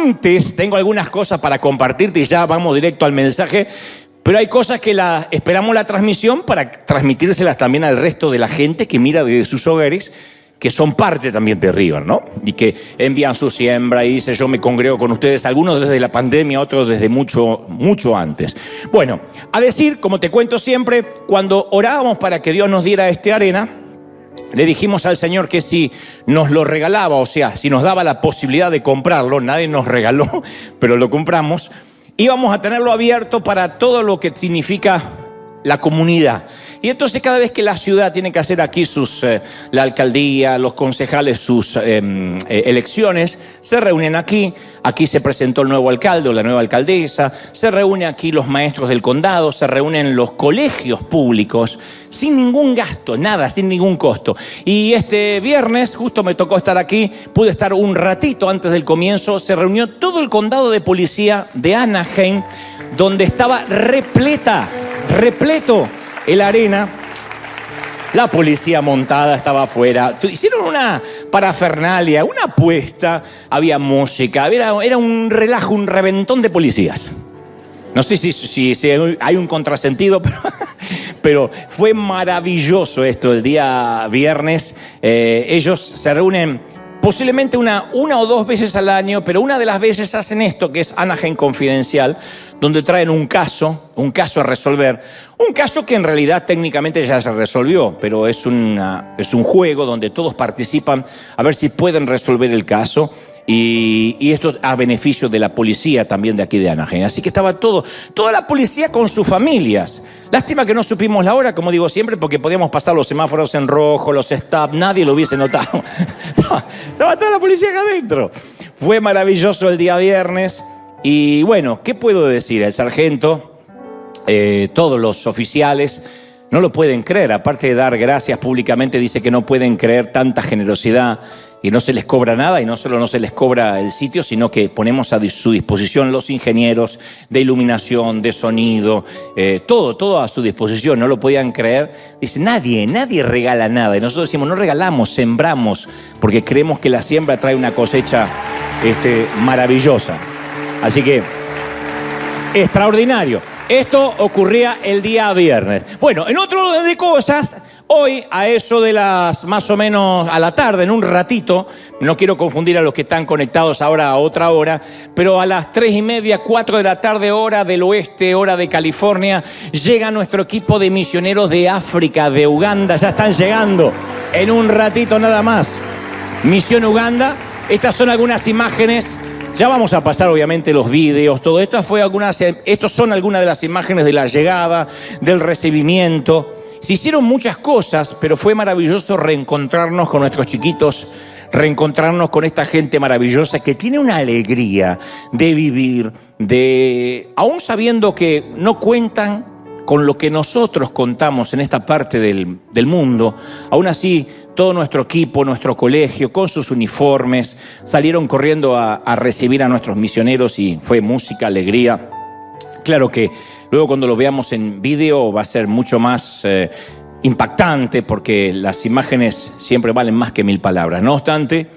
antes tengo algunas cosas para compartirte y ya vamos directo al mensaje, pero hay cosas que esperamos la transmisión para transmitírselas también al resto de la gente que mira desde sus hogares, que son parte también de River, ¿no? Y que envían su siembra y dice, yo me congrego con ustedes, algunos desde la pandemia, otros desde mucho, mucho antes. Bueno, a decir, como te cuento siempre, cuando orábamos para que Dios nos diera arena, le dijimos al Señor que si nos lo regalaba, o sea, si nos daba la posibilidad de comprarlo, nadie nos regaló, pero lo compramos, íbamos a tenerlo abierto para todo lo que significa la comunidad. Y entonces cada vez que la ciudad tiene que hacer aquí la alcaldía, los concejales, sus elecciones, se reúnen aquí. Aquí se presentó el nuevo alcalde o la nueva alcaldesa, se reúnen aquí los maestros del condado, se reúnen los colegios públicos, sin ningún gasto, nada, sin ningún costo. Y este viernes, justo me tocó estar aquí, pude estar un ratito antes del comienzo, se reunió todo el condado de policía de Anaheim, donde estaba repleto el arena. La policía montada estaba afuera. Hicieron una parafernalia, una apuesta. Había música. Era un relajo, un reventón de policías. No sé si hay un contrasentido, pero fue maravilloso esto el día viernes. Ellos se reúnen posiblemente una o dos veces al año, pero una de las veces hacen esto, que es Anaheim Confidencial, donde traen un caso a resolver. Un caso que en realidad técnicamente ya se resolvió, pero es un juego donde todos participan a ver si pueden resolver el caso. Y esto a beneficio de la policía también de aquí de Anaheim. Así que estaba toda la policía con sus familias. Lástima que no supimos la hora, como digo siempre, porque podíamos pasar los semáforos en rojo, los stop, nadie lo hubiese notado. Estaba toda la policía acá adentro. Fue maravilloso el día viernes. Y bueno, ¿qué puedo decir? El sargento, todos los oficiales no lo pueden creer. Aparte de dar gracias públicamente, dice que no pueden creer tanta generosidad y no se les cobra nada, y no solo no se les cobra el sitio, sino que ponemos a su disposición los ingenieros de iluminación, de sonido, todo a su disposición. No lo podían creer. Dice, nadie regala nada. Y nosotros decimos, no regalamos, sembramos, porque creemos que la siembra trae una cosecha maravillosa. Así que, extraordinario. Esto ocurría el día viernes. Bueno, en otro orden de cosas, hoy a eso de las más o menos a la tarde, en un ratito, no quiero confundir a los que están conectados ahora a otra hora, pero a las 3:30, 4 de la tarde, hora del oeste, hora de California, llega nuestro equipo de misioneros de África, de Uganda. Ya están llegando en un ratito nada más. Misión Uganda. Estas son algunas imágenes. Ya vamos a pasar obviamente los vídeos, todo esto estos son algunas de las imágenes de la llegada, del recibimiento. Se hicieron muchas cosas, pero fue maravilloso reencontrarnos con nuestros chiquitos, reencontrarnos con esta gente maravillosa que tiene una alegría de vivir, aún sabiendo que no cuentan con lo que nosotros contamos en esta parte del mundo. Aún así, todo nuestro equipo, nuestro colegio, con sus uniformes, salieron corriendo a recibir a nuestros misioneros y fue música, alegría. Claro que luego cuando lo veamos en video va a ser mucho más impactante, porque las imágenes siempre valen más que 1000 palabras. No obstante,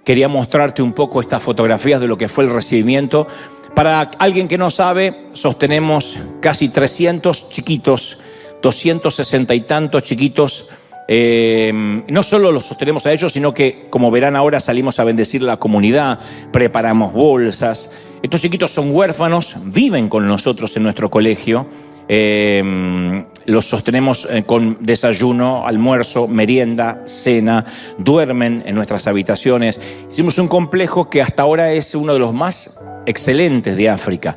quería mostrarte un poco estas fotografías de lo que fue el recibimiento. Para alguien que no sabe, sostenemos casi 300 chiquitos, 260 y tantos chiquitos. No solo los sostenemos a ellos, sino que, como verán ahora, salimos a bendecir la comunidad, preparamos bolsas. Estos chiquitos son huérfanos, viven con nosotros en nuestro colegio. Los sostenemos con desayuno, almuerzo, merienda, cena, duermen en nuestras habitaciones. Hicimos un complejo que hasta ahora es uno de los más excelentes de África.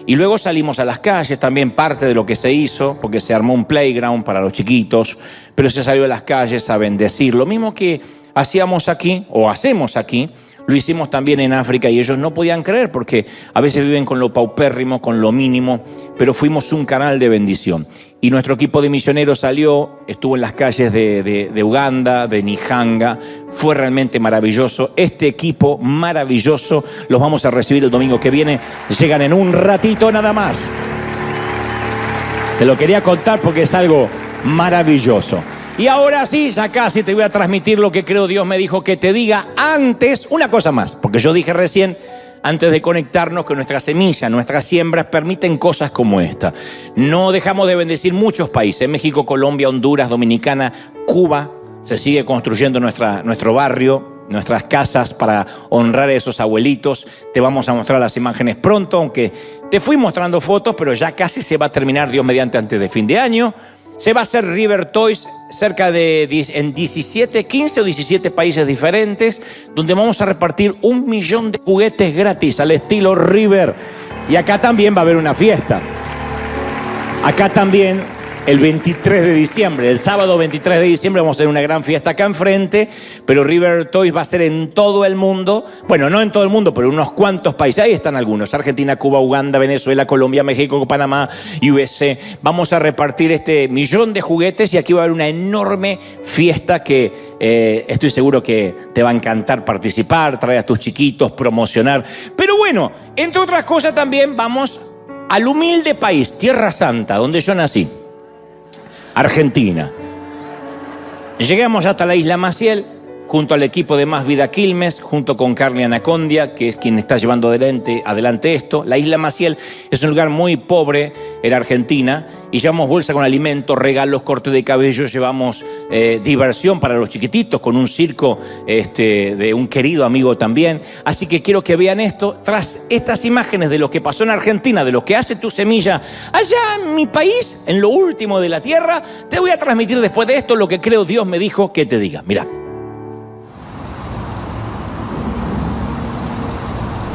Y luego salimos a las calles, también parte de lo que se hizo, porque se armó un playground para los chiquitos, pero se salió a las calles a bendecir. Lo mismo que hacíamos aquí, o hacemos aquí, lo hicimos también en África, y ellos no podían creer, porque a veces viven con lo paupérrimo, con lo mínimo, pero fuimos un canal de bendición. Y nuestro equipo de misioneros salió, estuvo en las calles de Uganda, de Nihanga. Fue realmente maravilloso. Este equipo maravilloso los vamos a recibir el domingo que viene. Llegan en un ratito nada más. Te lo quería contar porque es algo maravilloso. Y ahora sí, ya casi te voy a transmitir lo que creo Dios me dijo que te diga. Antes, una cosa más, porque yo dije recién, antes de conectarnos que nuestra semilla, nuestras siembras permiten cosas como esta. No dejamos de bendecir muchos países, México, Colombia, Honduras, Dominicana, Cuba. Se sigue construyendo nuestro barrio, nuestras casas para honrar a esos abuelitos. Te vamos a mostrar las imágenes pronto, aunque te fui mostrando fotos, pero ya casi se va a terminar, Dios mediante, antes de fin de año. Se va a hacer River Toys en 15 o 17 países diferentes, donde vamos a repartir 1 millón de juguetes gratis al estilo River. Y acá también va a haber una fiesta. Acá también, el 23 de diciembre, el sábado 23 de diciembre, vamos a hacer una gran fiesta acá enfrente, pero River Toys va a ser en todo el mundo. Bueno, no en todo el mundo, pero en unos cuantos países. Ahí están algunos: Argentina, Cuba, Uganda, Venezuela, Colombia, México, Panamá, USA. Vamos a repartir 1 millón de juguetes y aquí va a haber una enorme fiesta que estoy seguro que te va a encantar participar, traer a tus chiquitos, promocionar. Pero bueno, entre otras cosas también vamos al humilde país, Tierra Santa, donde yo nací. Argentina. Llegamos hasta la isla Maciel, junto al equipo de Más Vida Quilmes, junto con Carly Anacondia, que es quien está llevando adelante esto. La isla Maciel es un lugar muy pobre en Argentina y llevamos bolsa con alimentos, regalos, corte de cabello, llevamos diversión para los chiquititos con un circo de un querido amigo también. Así que quiero que vean esto. Tras estas imágenes de lo que pasó en Argentina, de lo que hace tu semilla allá en mi país, en lo último de la tierra, te voy a transmitir después de esto lo que creo Dios me dijo que te diga. Mirá.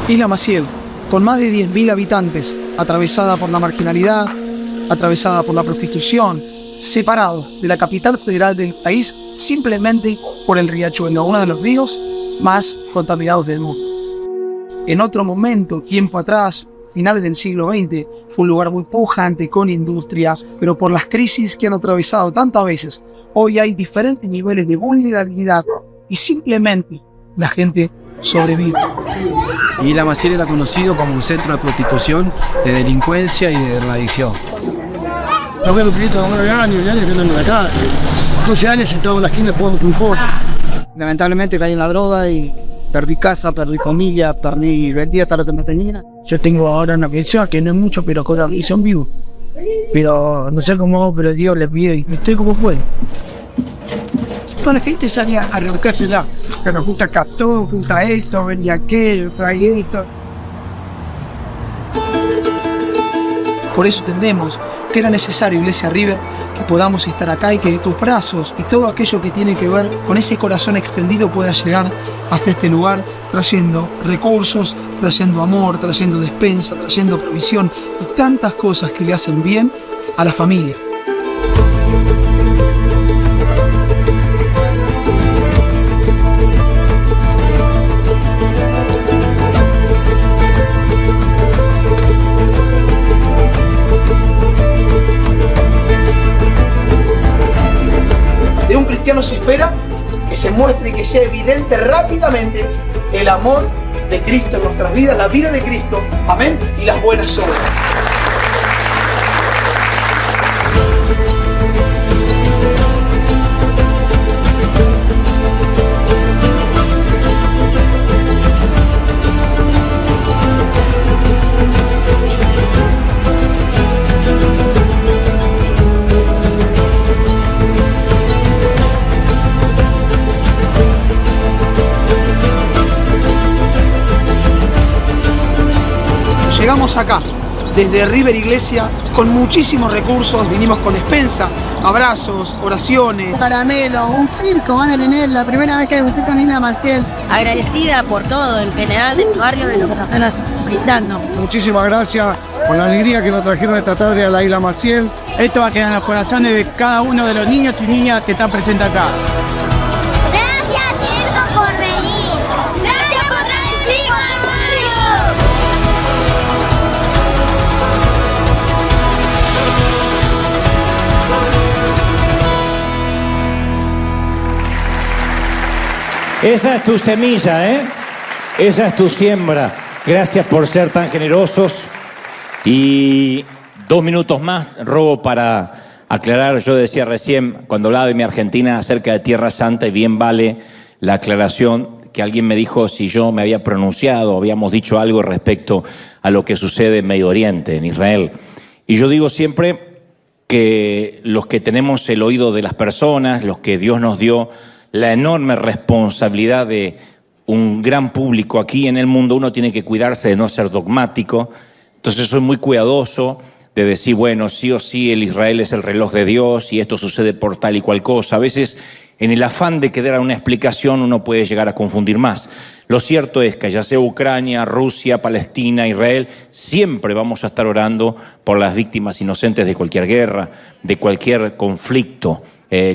Isla Maciel, con más de 10.000 habitantes, atravesada por la marginalidad, atravesada por la prostitución, separado de la capital federal del país simplemente por el riachuelo, uno de los ríos más contaminados del mundo. En otro momento, tiempo atrás, finales del siglo XX, fue un lugar muy pujante, con industria, pero por las crisis que han atravesado tantas veces, hoy hay diferentes niveles de vulnerabilidad y simplemente la gente sobrevive. Isla Maciel era conocido como un centro de prostitución, de delincuencia y de drogadicción. Yo veo un piquito de 9 años, ya que andan en la calle. 12 años sentado en la esquina jugando un juego. Lamentablemente caí en la droga y perdí casa, perdí familia, vendí hasta lo que me tenía. Yo tengo ahora una pensión que no es mucho, pero con la pensión vivo. Pero no sé cómo hago, pero Dios le pide y estoy como puedo. Toda la gente salía a revolcarse ya. Pero junta castón, junta eso, vendía aquello, trae esto. Por eso entendemos que era necesario, Iglesia River, que podamos estar acá y que de tus brazos y todo aquello que tiene que ver con ese corazón extendido pueda llegar hasta este lugar, trayendo recursos, trayendo amor, trayendo despensa, trayendo provisión y tantas cosas que le hacen bien a la familia. De un cristiano se espera que se muestre y que sea evidente rápidamente el amor de Cristo en nuestras vidas, la vida de Cristo, amén, y las buenas obras. Llegamos acá, desde River Iglesia, con muchísimos recursos, vinimos con despensa, abrazos, oraciones. Caramelo, un circo van a tener, la primera vez que visito en Isla Maciel. Agradecida por todo, en general, del barrio, de lo que nos están brindando. Muchísimas gracias por la alegría que nos trajeron esta tarde a la Isla Maciel. Esto va a quedar en los corazones de cada uno de los niños y niñas que están presentes acá. Gracias, Circo, por venir. Gracias por traer el circo al barrio. Esa es tu semilla, ¿eh? Esa es tu siembra. Gracias por ser tan generosos. Y 2 minutos más robo para aclarar. Yo decía recién, cuando hablaba de mi Argentina acerca de Tierra Santa, y bien vale la aclaración, que alguien me dijo si yo me había pronunciado, habíamos dicho algo respecto a lo que sucede en Medio Oriente, en Israel. Y yo digo siempre que los que tenemos el oído de las personas, los que Dios nos dio la enorme responsabilidad de un gran público aquí en el mundo, uno tiene que cuidarse de no ser dogmático. Entonces soy muy cuidadoso de decir, bueno, sí o sí, el Israel es el reloj de Dios y esto sucede por tal y cual cosa. A veces, en el afán de que dar una explicación, uno puede llegar a confundir más. Lo cierto es que ya sea Ucrania, Rusia, Palestina, Israel, siempre vamos a estar orando por las víctimas inocentes de cualquier guerra, de cualquier conflicto.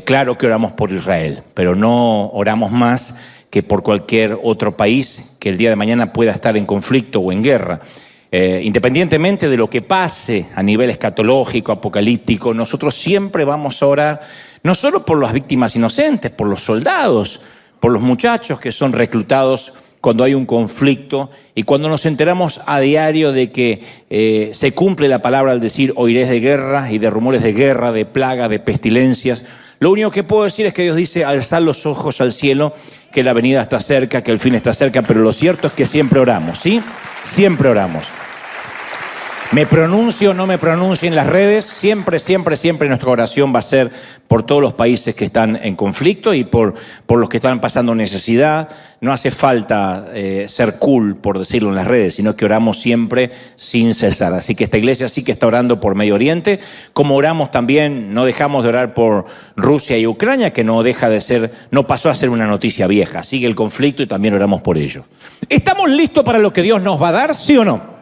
Claro que oramos por Israel, pero no oramos más que por cualquier otro país que el día de mañana pueda estar en conflicto o en guerra. Independientemente de lo que pase a nivel escatológico, apocalíptico, nosotros siempre vamos a orar, no solo por las víctimas inocentes, por los soldados, por los muchachos que son reclutados cuando hay un conflicto y cuando nos enteramos a diario de que se cumple la palabra al decir oiréis de guerra y de rumores de guerra, de plaga, de pestilencias. Lo único que puedo decir es que Dios dice alzad los ojos al cielo, que la venida está cerca, que el fin está cerca, pero lo cierto es que siempre oramos, ¿sí? Siempre oramos. Me pronuncio o no me pronuncio en las redes, siempre nuestra oración va a ser por todos los países que están en conflicto y por los que están pasando necesidad. No hace falta ser cool, por decirlo en las redes, sino que oramos siempre sin cesar. Así que esta iglesia sí que está orando por Medio Oriente, como oramos también, no dejamos de orar por Rusia y Ucrania, que no pasó a ser una noticia vieja. Sigue el conflicto y también oramos por ello. ¿Estamos listos para lo que Dios nos va a dar, sí o no?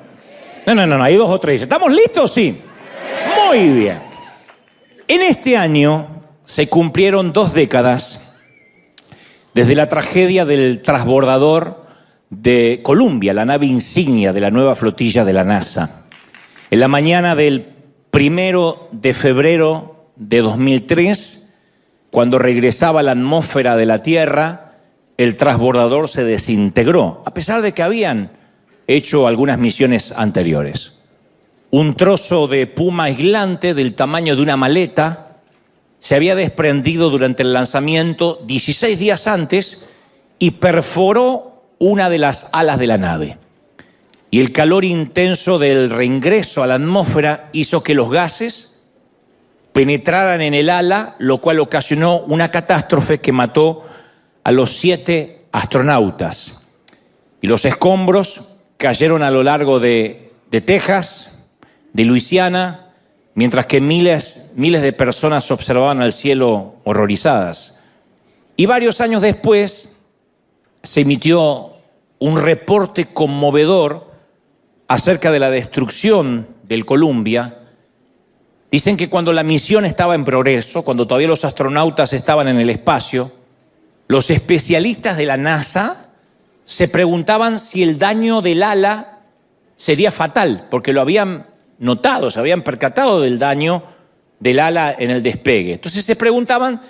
No, hay dos o tres. ¿Estamos listos? Sí. Muy bien. En este año se cumplieron 2 décadas desde la tragedia del transbordador de Columbia, la nave insignia de la nueva flotilla de la NASA. En la mañana del 1 de febrero de 2003, cuando regresaba a la atmósfera de la Tierra, el transbordador se desintegró, a pesar de que habían hecho algunas misiones anteriores. Un trozo de puma aislante del tamaño de una maleta se había desprendido durante el lanzamiento 16 días antes y perforó una de las alas de la nave. Y el calor intenso del reingreso a la atmósfera hizo que los gases penetraran en el ala, lo cual ocasionó una catástrofe que mató a los 7 astronautas. Y los escombros cayeron a lo largo de Texas, de Luisiana, mientras que miles de personas observaban al cielo horrorizadas. Y varios años después se emitió un reporte conmovedor acerca de la destrucción del Columbia. Dicen que cuando la misión estaba en progreso, cuando todavía los astronautas estaban en el espacio, los especialistas de la NASA se preguntaban si el daño del ala sería fatal, porque lo habían notado, se habían percatado del daño del ala en el despegue. Entonces se preguntaban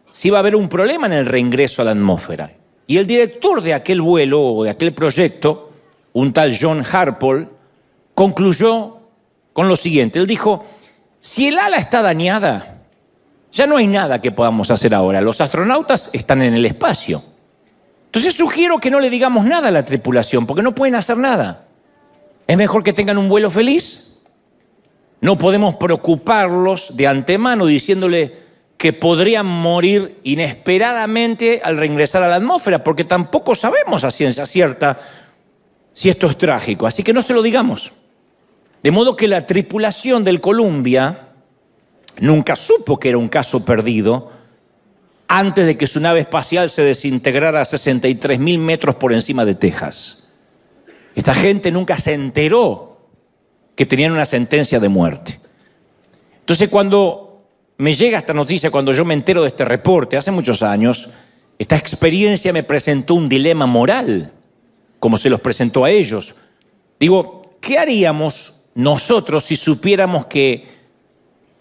si iba a haber un problema en el reingreso a la atmósfera. Y el director de aquel vuelo o de aquel proyecto, un tal John Harpole, concluyó con lo siguiente. Él dijo, si el ala está dañada, ya no hay nada que podamos hacer ahora. Los astronautas están en el espacio. Entonces sugiero que no le digamos nada a la tripulación, porque no pueden hacer nada. Es mejor que tengan un vuelo feliz. No podemos preocuparlos de antemano diciéndole que podrían morir inesperadamente al reingresar a la atmósfera, porque tampoco sabemos a ciencia cierta si esto es trágico. Así que no se lo digamos. De modo que la tripulación del Columbia nunca supo que era un caso perdido antes de que su nave espacial se desintegrara a 63.000 metros por encima de Texas. Esta gente nunca se enteró que tenían una sentencia de muerte. Entonces, cuando me llega esta noticia, cuando yo me entero de este reporte, hace muchos años, esta experiencia me presentó un dilema moral, como se los presentó a ellos. Digo, ¿qué haríamos nosotros si supiéramos que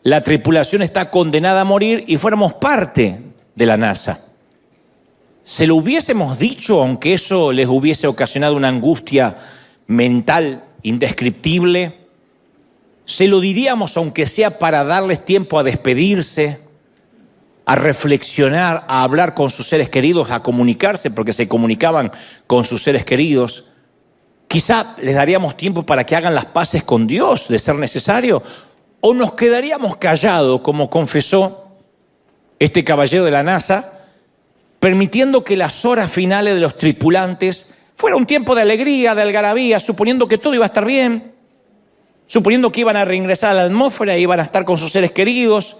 la tripulación está condenada a morir y fuéramos parte de la NASA? ¿Se lo hubiésemos dicho aunque eso les hubiese ocasionado una angustia mental indescriptible? ¿Se lo diríamos aunque sea para darles tiempo a despedirse? a reflexionar, a hablar con sus seres queridos, a comunicarse porque se comunicaban con sus seres queridos. Quizá les daríamos tiempo para que hagan las paces con Dios, de ser necesario, o nos quedaríamos callados, como confesó este caballero de la NASA, permitiendo que las horas finales de los tripulantes fuera un tiempo de alegría, de algarabía, suponiendo que todo iba a estar bien, suponiendo que iban a reingresar a la atmósfera, iban a estar con sus seres queridos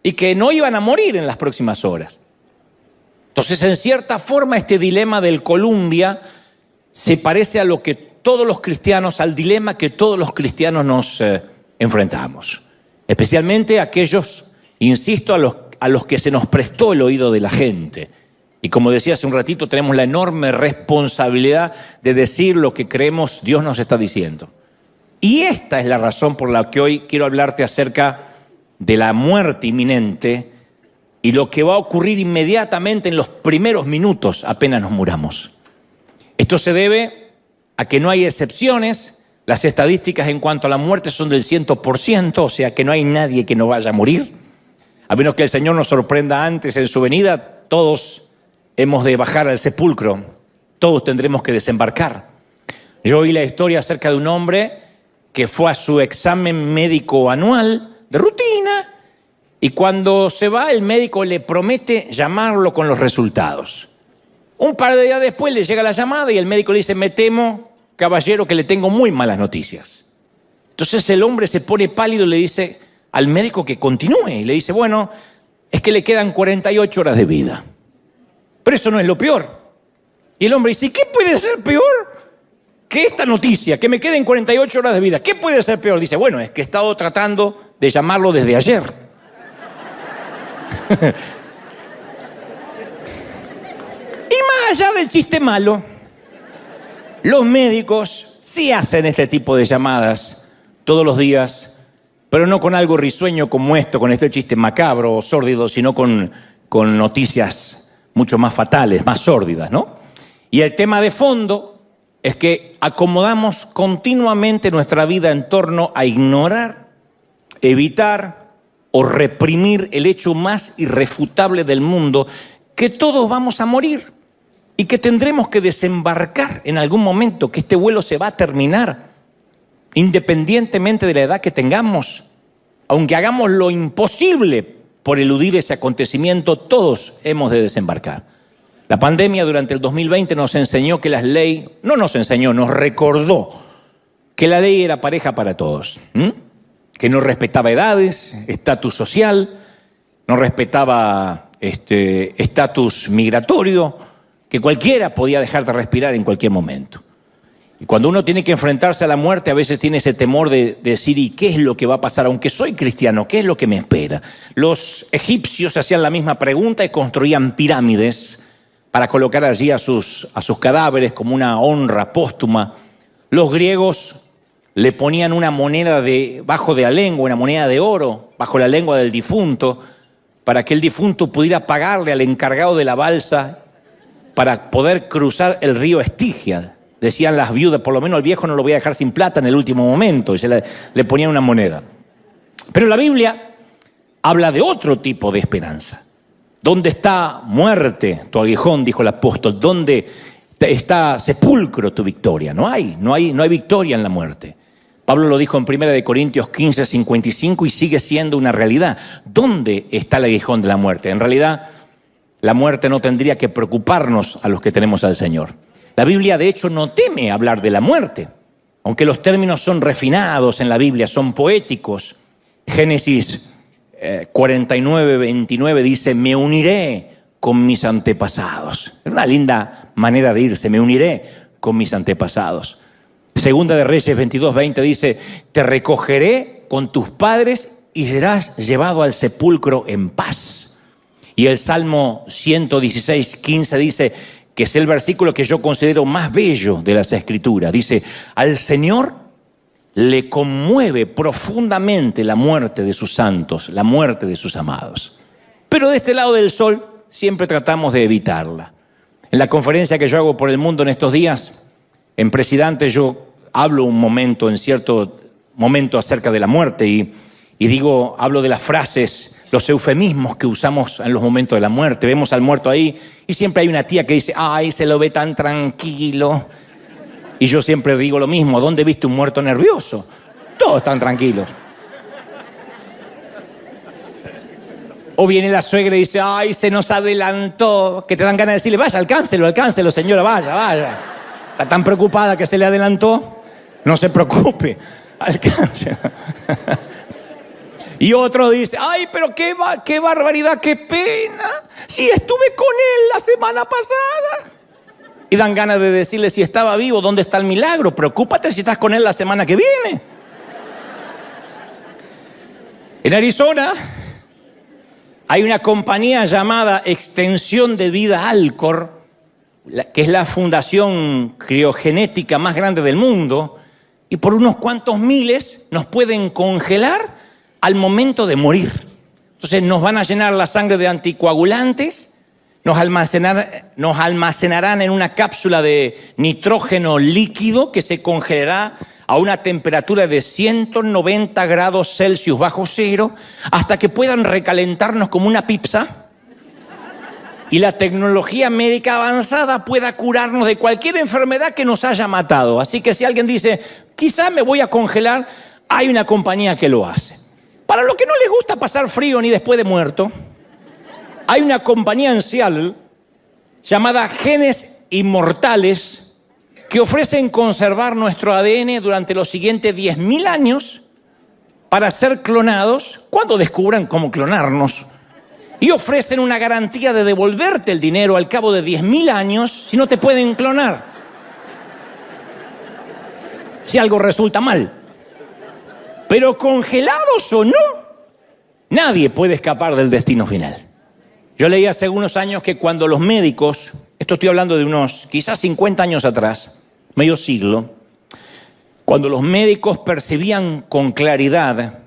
y que no iban a morir en las próximas horas. Entonces, en cierta forma, este dilema del Columbia se parece a lo que todos los cristianos, al dilema que todos los cristianos nos enfrentamos. Especialmente aquellos, insisto, a los que se nos prestó el oído de la gente. Y como decía hace un ratito, tenemos la enorme responsabilidad de decir lo que creemos Dios nos está diciendo. Y esta es la razón por la que hoy quiero hablarte acerca de la muerte inminente y lo que va a ocurrir inmediatamente en los primeros minutos apenas nos muramos. Esto se debe a que no hay excepciones. Las estadísticas en cuanto a la muerte son del 100%, o sea que no hay nadie que no vaya a morir. A menos que el Señor nos sorprenda antes en su venida, todos hemos de bajar al sepulcro, todos tendremos que desembarcar. Yo oí la historia acerca de un hombre que fue a su examen médico anual de rutina y cuando se va el médico le promete llamarlo con los resultados. Un par de días después le llega la llamada y el médico le dice: me temo, caballero, que le tengo muy malas noticias. Entonces el hombre se pone pálido y le dice al médico que continúe. Y le dice: bueno, es que le quedan 48 horas de vida. Pero eso no es lo peor. Y el hombre dice: ¿qué puede ser peor que esta noticia? Que me queden 48 horas de vida. ¿Qué puede ser peor? Dice: bueno, es que he estado tratando de llamarlo desde ayer. Y más allá del chiste malo, los médicos sí hacen este tipo de llamadas todos los días, pero no con algo risueño como esto, con este chiste macabro o sórdido, sino con noticias mucho más fatales, más sórdidas, ¿no? Y el tema de fondo es que acomodamos continuamente nuestra vida en torno a ignorar, evitar o reprimir el hecho más irrefutable del mundo, que todos vamos a morir y que tendremos que desembarcar en algún momento, que este vuelo se va a terminar, independientemente de la edad que tengamos. Aunque hagamos lo imposible por eludir ese acontecimiento, todos hemos de desembarcar. La pandemia durante el 2020 nos enseñó que nos recordó que la ley era pareja para todos, que no respetaba edades, estatus social, no respetaba estatus migratorio, que cualquiera podía dejar de respirar en cualquier momento. Y cuando uno tiene que enfrentarse a la muerte, a veces tiene ese temor de decir: ¿y qué es lo que va a pasar? Aunque soy cristiano, ¿qué es lo que me espera? Los egipcios hacían la misma pregunta y construían pirámides para colocar allí a sus cadáveres como una honra póstuma. Los griegos le ponían una moneda bajo de la lengua, una moneda de oro, bajo la lengua del difunto, para que el difunto pudiera pagarle al encargado de la balsa para poder cruzar el río Estigia. Decían las viudas: por lo menos el viejo no lo voy a dejar sin plata en el último momento, y le ponían una moneda. Pero la Biblia habla de otro tipo de esperanza. ¿Dónde está muerte tu aguijón?, dijo el apóstol. ¿Dónde está sepulcro tu victoria? No hay victoria en la muerte. Pablo lo dijo en 1 Corintios 15:55 y sigue siendo una realidad. ¿Dónde está el aguijón de la muerte? En realidad, la muerte no tendría que preocuparnos a los que tenemos al Señor. La Biblia, de hecho, no teme hablar de la muerte, aunque los términos son refinados en la Biblia, son poéticos. Génesis 49:29 dice: me uniré con mis antepasados. Es una linda manera de irse: me uniré con mis antepasados. Segunda de Reyes 22:20 dice: te recogeré con tus padres y serás llevado al sepulcro en paz. Y el Salmo 116:15 dice, que es el versículo que yo considero más bello de las Escrituras. Dice: al Señor le conmueve profundamente la muerte de sus santos, la muerte de sus amados. Pero de este lado del sol siempre tratamos de evitarla. En la conferencia que yo hago por el mundo en estos días, en Presidente, yo hablo en cierto momento acerca de la muerte y hablo de las frases: los eufemismos que usamos en los momentos de la muerte. Vemos al muerto ahí y siempre hay una tía que dice, ay, se lo ve tan tranquilo. Y yo siempre digo lo mismo, ¿dónde viste un muerto nervioso? Todos están tranquilos. O viene la suegra y dice, ay, se nos adelantó, que te dan ganas de decirle, vaya, alcáncelo, señora, vaya. Está tan preocupada que se le adelantó, no se preocupe, alcáncelo. Y otro dice, ay, pero qué barbaridad, qué pena, si estuve con él la semana pasada. Y dan ganas de decirle, si estaba vivo, ¿dónde está el milagro? Preocúpate si estás con él la semana que viene. En Arizona hay una compañía llamada Extensión de Vida Alcor, que es la fundación criogenética más grande del mundo, y por unos cuantos miles nos pueden congelar al momento de morir. Entonces nos van a llenar la sangre de anticoagulantes, nos almacenarán en una cápsula de nitrógeno líquido que se congelará a una temperatura de 190 grados Celsius bajo cero hasta que puedan recalentarnos como una pizza y la tecnología médica avanzada pueda curarnos de cualquier enfermedad que nos haya matado. Así que si alguien dice, quizá me voy a congelar, hay una compañía que lo hace. Para los que no les gusta pasar frío ni después de muerto, hay una compañía en Seattle llamada Genes Inmortales que ofrecen conservar nuestro ADN durante los siguientes 10.000 años para ser clonados cuando descubran cómo clonarnos. Y ofrecen una garantía de devolverte el dinero al cabo de 10.000 años si no te pueden clonar. Si algo resulta mal. Pero congelados o no, nadie puede escapar del destino final. Yo leí hace unos años que cuando los médicos, esto estoy hablando de unos quizás 50 años atrás, medio siglo, cuando los médicos percibían con claridad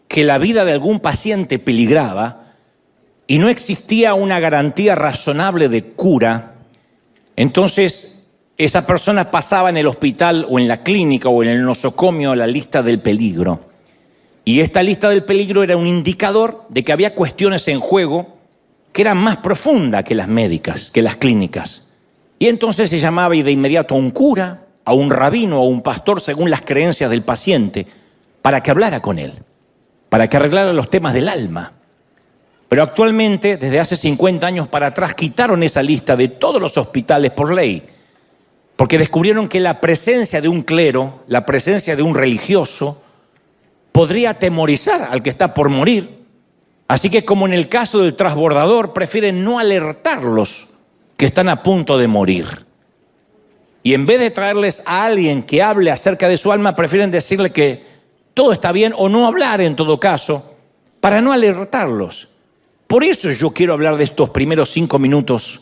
que la vida de algún paciente peligraba y no existía una garantía razonable de cura, entonces esa persona pasaba en el hospital o en la clínica o en el nosocomio la lista del peligro. Y esta lista del peligro era un indicador de que había cuestiones en juego que eran más profundas que las médicas, que las clínicas. Y entonces se llamaba de inmediato a un cura, a un rabino o a un pastor según las creencias del paciente para que hablara con él, para que arreglara los temas del alma. Pero actualmente, desde hace 50 años para atrás, quitaron esa lista de todos los hospitales por ley, porque descubrieron que la presencia de un clero, la presencia de un religioso, podría atemorizar al que está por morir. Así que, como en el caso del transbordador, prefieren no alertarlos que están a punto de morir. Y en vez de traerles a alguien que hable acerca de su alma, prefieren decirle que todo está bien o no hablar en todo caso, para no alertarlos. Por eso yo quiero hablar de estos primeros 5 minutos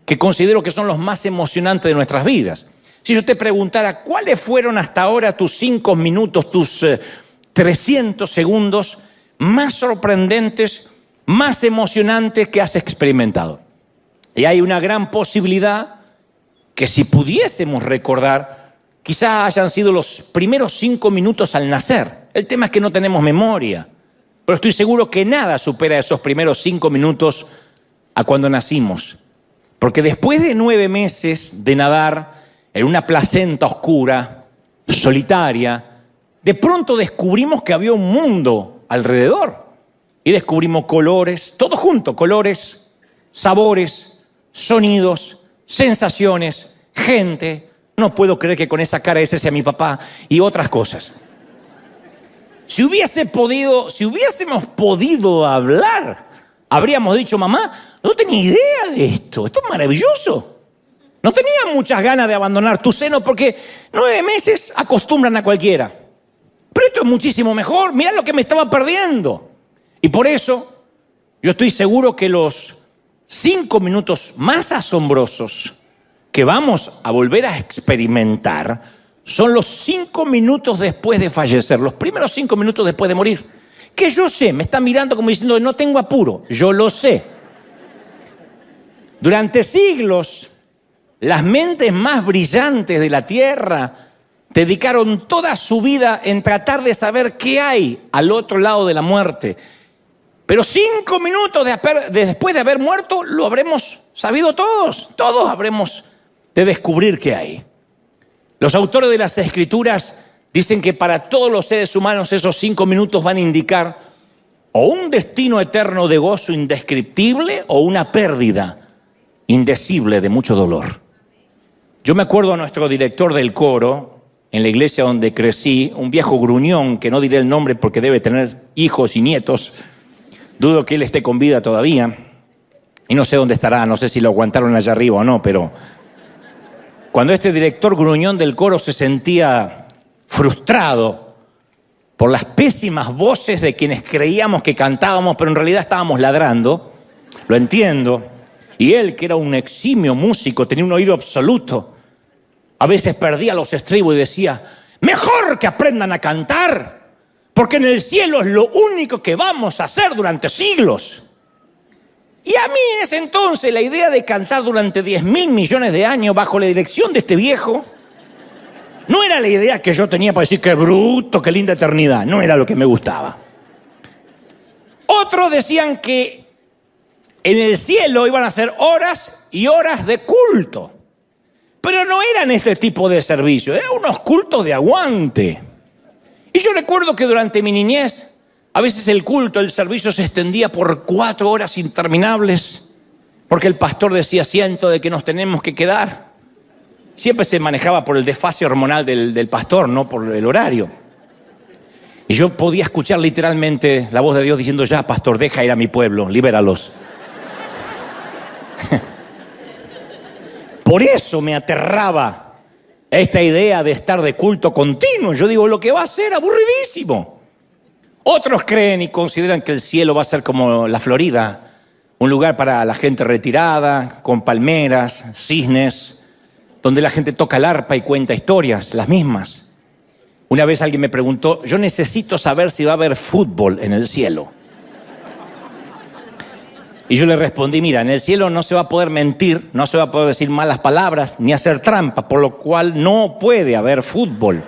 que considero que son los más emocionantes de nuestras vidas. Si yo te preguntara, ¿cuáles fueron hasta ahora tus 5 minutos, tus 300 segundos más sorprendentes, más emocionantes que has experimentado? Y hay una gran posibilidad que si pudiésemos recordar, quizás hayan sido los primeros 5 minutos al nacer. El tema es que no tenemos memoria, pero estoy seguro que nada supera esos primeros 5 minutos a cuando nacimos. Porque después de 9 meses de nadar en una placenta oscura, solitaria, de pronto descubrimos que había un mundo alrededor. Y descubrimos colores, todo junto, colores, sabores, sonidos, sensaciones, gente. No puedo creer que con esa cara ese sea mi papá y otras cosas. Si hubiésemos podido hablar, habríamos dicho, mamá, no tenía idea de esto es maravilloso. No tenía muchas ganas de abandonar tu seno porque 9 meses acostumbran a cualquiera. Pero esto es muchísimo mejor, mirá lo que me estaba perdiendo. Y por eso yo estoy seguro que los 5 minutos más asombrosos que vamos a volver a experimentar son los 5 minutos después de fallecer, los primeros 5 minutos después de morir. Que yo sé, me está mirando como diciendo, no tengo apuro, yo lo sé. Durante siglos, las mentes más brillantes de la Tierra dedicaron toda su vida en tratar de saber qué hay al otro lado de la muerte. Pero 5 minutos después de haber muerto, lo habremos sabido todos. Todos habremos de descubrir qué hay. Los autores de las Escrituras dicen que para todos los seres humanos esos 5 minutos van a indicar o un destino eterno de gozo indescriptible o una pérdida indecible de mucho dolor. Yo me acuerdo a nuestro director del coro, en la iglesia donde crecí, un viejo gruñón, que no diré el nombre porque debe tener hijos y nietos. Dudo que él esté con vida todavía. Y no sé dónde estará, no sé si lo aguantaron allá arriba o no, pero cuando este director gruñón del coro se sentía frustrado por las pésimas voces de quienes creíamos que cantábamos, pero en realidad estábamos ladrando, lo entiendo. Y él, que era un eximio músico, tenía un oído absoluto, a veces perdía los estribos y decía, mejor que aprendan a cantar, porque en el cielo es lo único que vamos a hacer durante siglos. Y a mí en ese entonces la idea de cantar durante 10.000 millones de años bajo la dirección de este viejo no era la idea que yo tenía para decir qué bruto, qué linda eternidad. No era lo que me gustaba. Otros decían que en el cielo iban a ser horas y horas de culto. Pero no eran este tipo de servicios, eran unos cultos de aguante. Y yo recuerdo que durante mi niñez, a veces el culto, el servicio se extendía por 4 horas interminables, porque el pastor decía, siento de que nos tenemos que quedar. Siempre se manejaba por el desfase hormonal del pastor, no por el horario. Y yo podía escuchar literalmente la voz de Dios diciendo, ya, pastor, deja ir a mi pueblo, libéralos. Por eso me aterraba esta idea de estar de culto continuo. Yo digo, lo que va a ser aburridísimo. Otros creen y consideran que el cielo va a ser como la Florida, un lugar para la gente retirada, con palmeras, cisnes, donde la gente toca el arpa y cuenta historias, las mismas. Una vez alguien me preguntó, yo necesito saber si va a haber fútbol en el cielo. Y yo le respondí, mira, en el cielo no se va a poder mentir, no se va a poder decir malas palabras, ni hacer trampa, por lo cual no puede haber fútbol.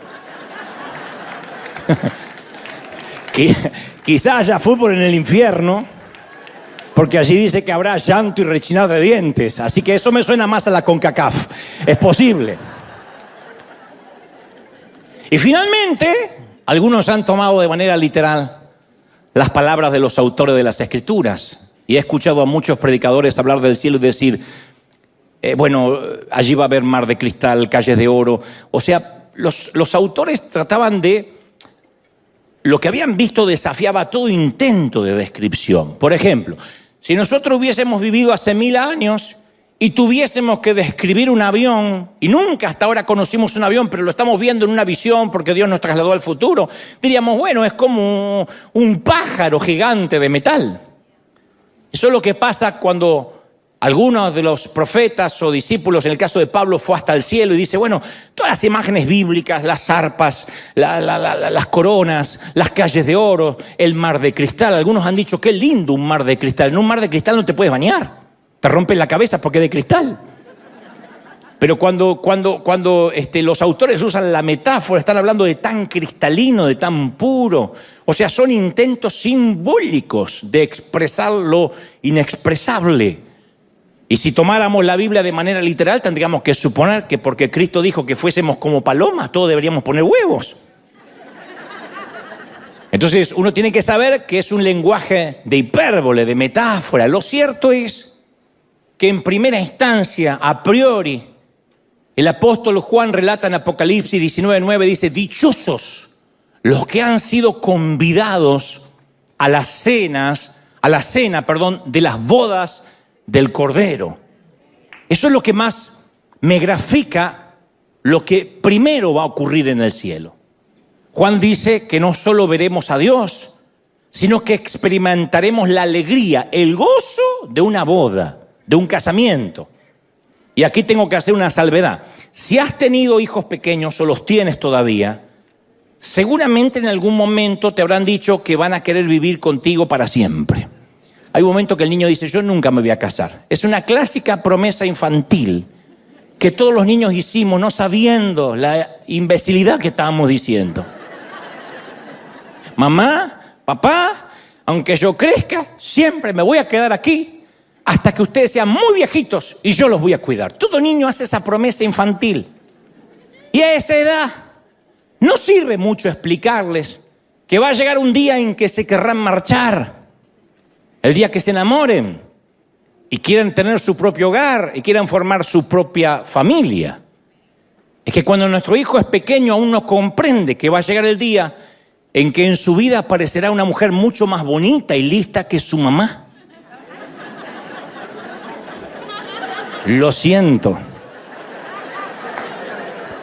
Quizá haya fútbol en el infierno, porque allí dice que habrá llanto y rechinar de dientes, así que eso me suena más a la CONCACAF. Es posible. Y finalmente, algunos han tomado de manera literal las palabras de los autores de las Escrituras. Y he escuchado a muchos predicadores hablar del cielo y decir, bueno, allí va a haber mar de cristal, calles de oro. O sea, los autores trataban de... Lo que habían visto desafiaba todo intento de descripción. Por ejemplo, si nosotros hubiésemos vivido hace 1000 años y tuviésemos que describir un avión, y nunca hasta ahora conocimos un avión, pero lo estamos viendo en una visión porque Dios nos trasladó al futuro, diríamos, bueno, es como un pájaro gigante de metal. Eso es lo que pasa cuando algunos de los profetas o discípulos, en el caso de Pablo, fue hasta el cielo y dice, bueno, todas las imágenes bíblicas, las arpas, las coronas, las calles de oro, el mar de cristal. Algunos han dicho, qué lindo un mar de cristal. En un mar de cristal no te puedes bañar, te rompen la cabeza porque es de cristal. Pero cuando los autores usan la metáfora, están hablando de tan cristalino, de tan puro. O sea, son intentos simbólicos de expresar lo inexpresable. Y si tomáramos la Biblia de manera literal, tendríamos que suponer que porque Cristo dijo que fuésemos como palomas, todos deberíamos poner huevos. Entonces, uno tiene que saber que es un lenguaje de hipérbole, de metáfora. Lo cierto es que en primera instancia, a priori, el apóstol Juan relata en Apocalipsis 19:9, dice, dichosos los que han sido convidados a la cena de las bodas del Cordero. Eso es lo que más me grafica lo que primero va a ocurrir en el cielo. Juan dice que no solo veremos a Dios, sino que experimentaremos la alegría, el gozo de una boda, de un casamiento. Y aquí tengo que hacer una salvedad. Si has tenido hijos pequeños o los tienes todavía, seguramente en algún momento te habrán dicho que van a querer vivir contigo para siempre. Hay un momento que el niño dice, yo nunca me voy a casar. Es una clásica promesa infantil que todos los niños hicimos no sabiendo la imbecilidad que estábamos diciendo. Mamá, papá, aunque yo crezca, siempre me voy a quedar aquí hasta que ustedes sean muy viejitos y yo los voy a cuidar. Todo niño hace esa promesa infantil. Y a esa edad no sirve mucho explicarles que va a llegar un día en que se querrán marchar, el día que se enamoren y quieran tener su propio hogar y quieran formar su propia familia. Es que cuando nuestro hijo es pequeño aún no comprende que va a llegar el día en que en su vida aparecerá una mujer mucho más bonita y lista que su mamá. Lo siento.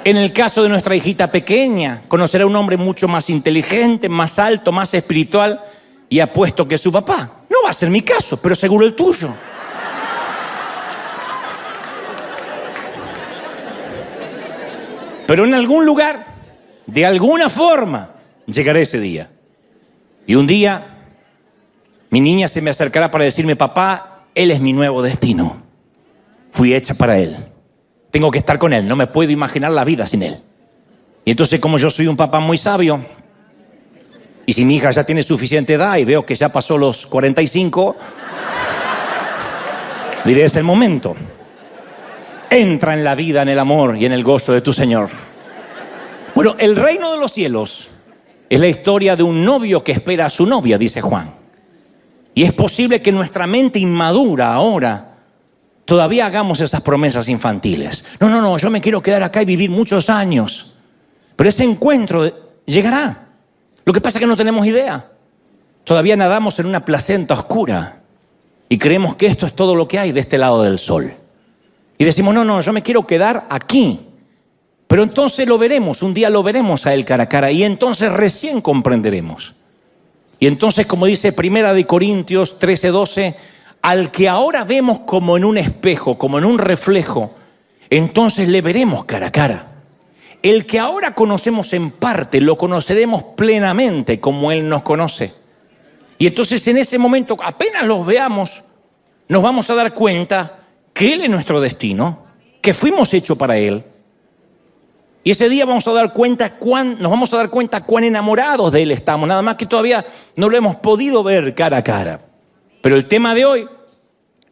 En el caso de nuestra hijita pequeña, conocerá un hombre mucho más inteligente, más alto, más espiritual y apuesto que su papá. No va a ser mi caso, pero seguro el tuyo. Pero en algún lugar, de alguna forma, llegará ese día. Y un día, mi niña se me acercará para decirme, papá, él es mi nuevo destino. Fui hecha para él. Tengo que estar con él, no me puedo imaginar la vida sin él. Y entonces, como yo soy un papá muy sabio, y si mi hija ya tiene suficiente edad y veo que ya pasó los 45, diré, es el momento. Entra en la vida, en el amor y en el gozo de tu Señor. Bueno, el reino de los cielos es la historia de un novio que espera a su novia, dice Juan. Y es posible que nuestra mente inmadura ahora todavía hagamos esas promesas infantiles. No, yo me quiero quedar acá y vivir muchos años. Pero ese encuentro llegará. Lo que pasa es que no tenemos idea. Todavía nadamos en una placenta oscura y creemos que esto es todo lo que hay de este lado del sol. Y decimos, no, yo me quiero quedar aquí. Pero entonces lo veremos, un día lo veremos a él cara a cara y entonces recién comprenderemos. Y entonces, como dice 1 Corintios 13:12, al que ahora vemos como en un espejo, como en un reflejo, entonces le veremos cara a cara. El que ahora conocemos en parte, lo conoceremos plenamente como Él nos conoce. Y entonces en ese momento, apenas los veamos, nos vamos a dar cuenta que Él es nuestro destino, que fuimos hechos para Él. Y ese día nos vamos a dar cuenta cuán enamorados de Él estamos, nada más que todavía no lo hemos podido ver cara a cara. Pero el tema de hoy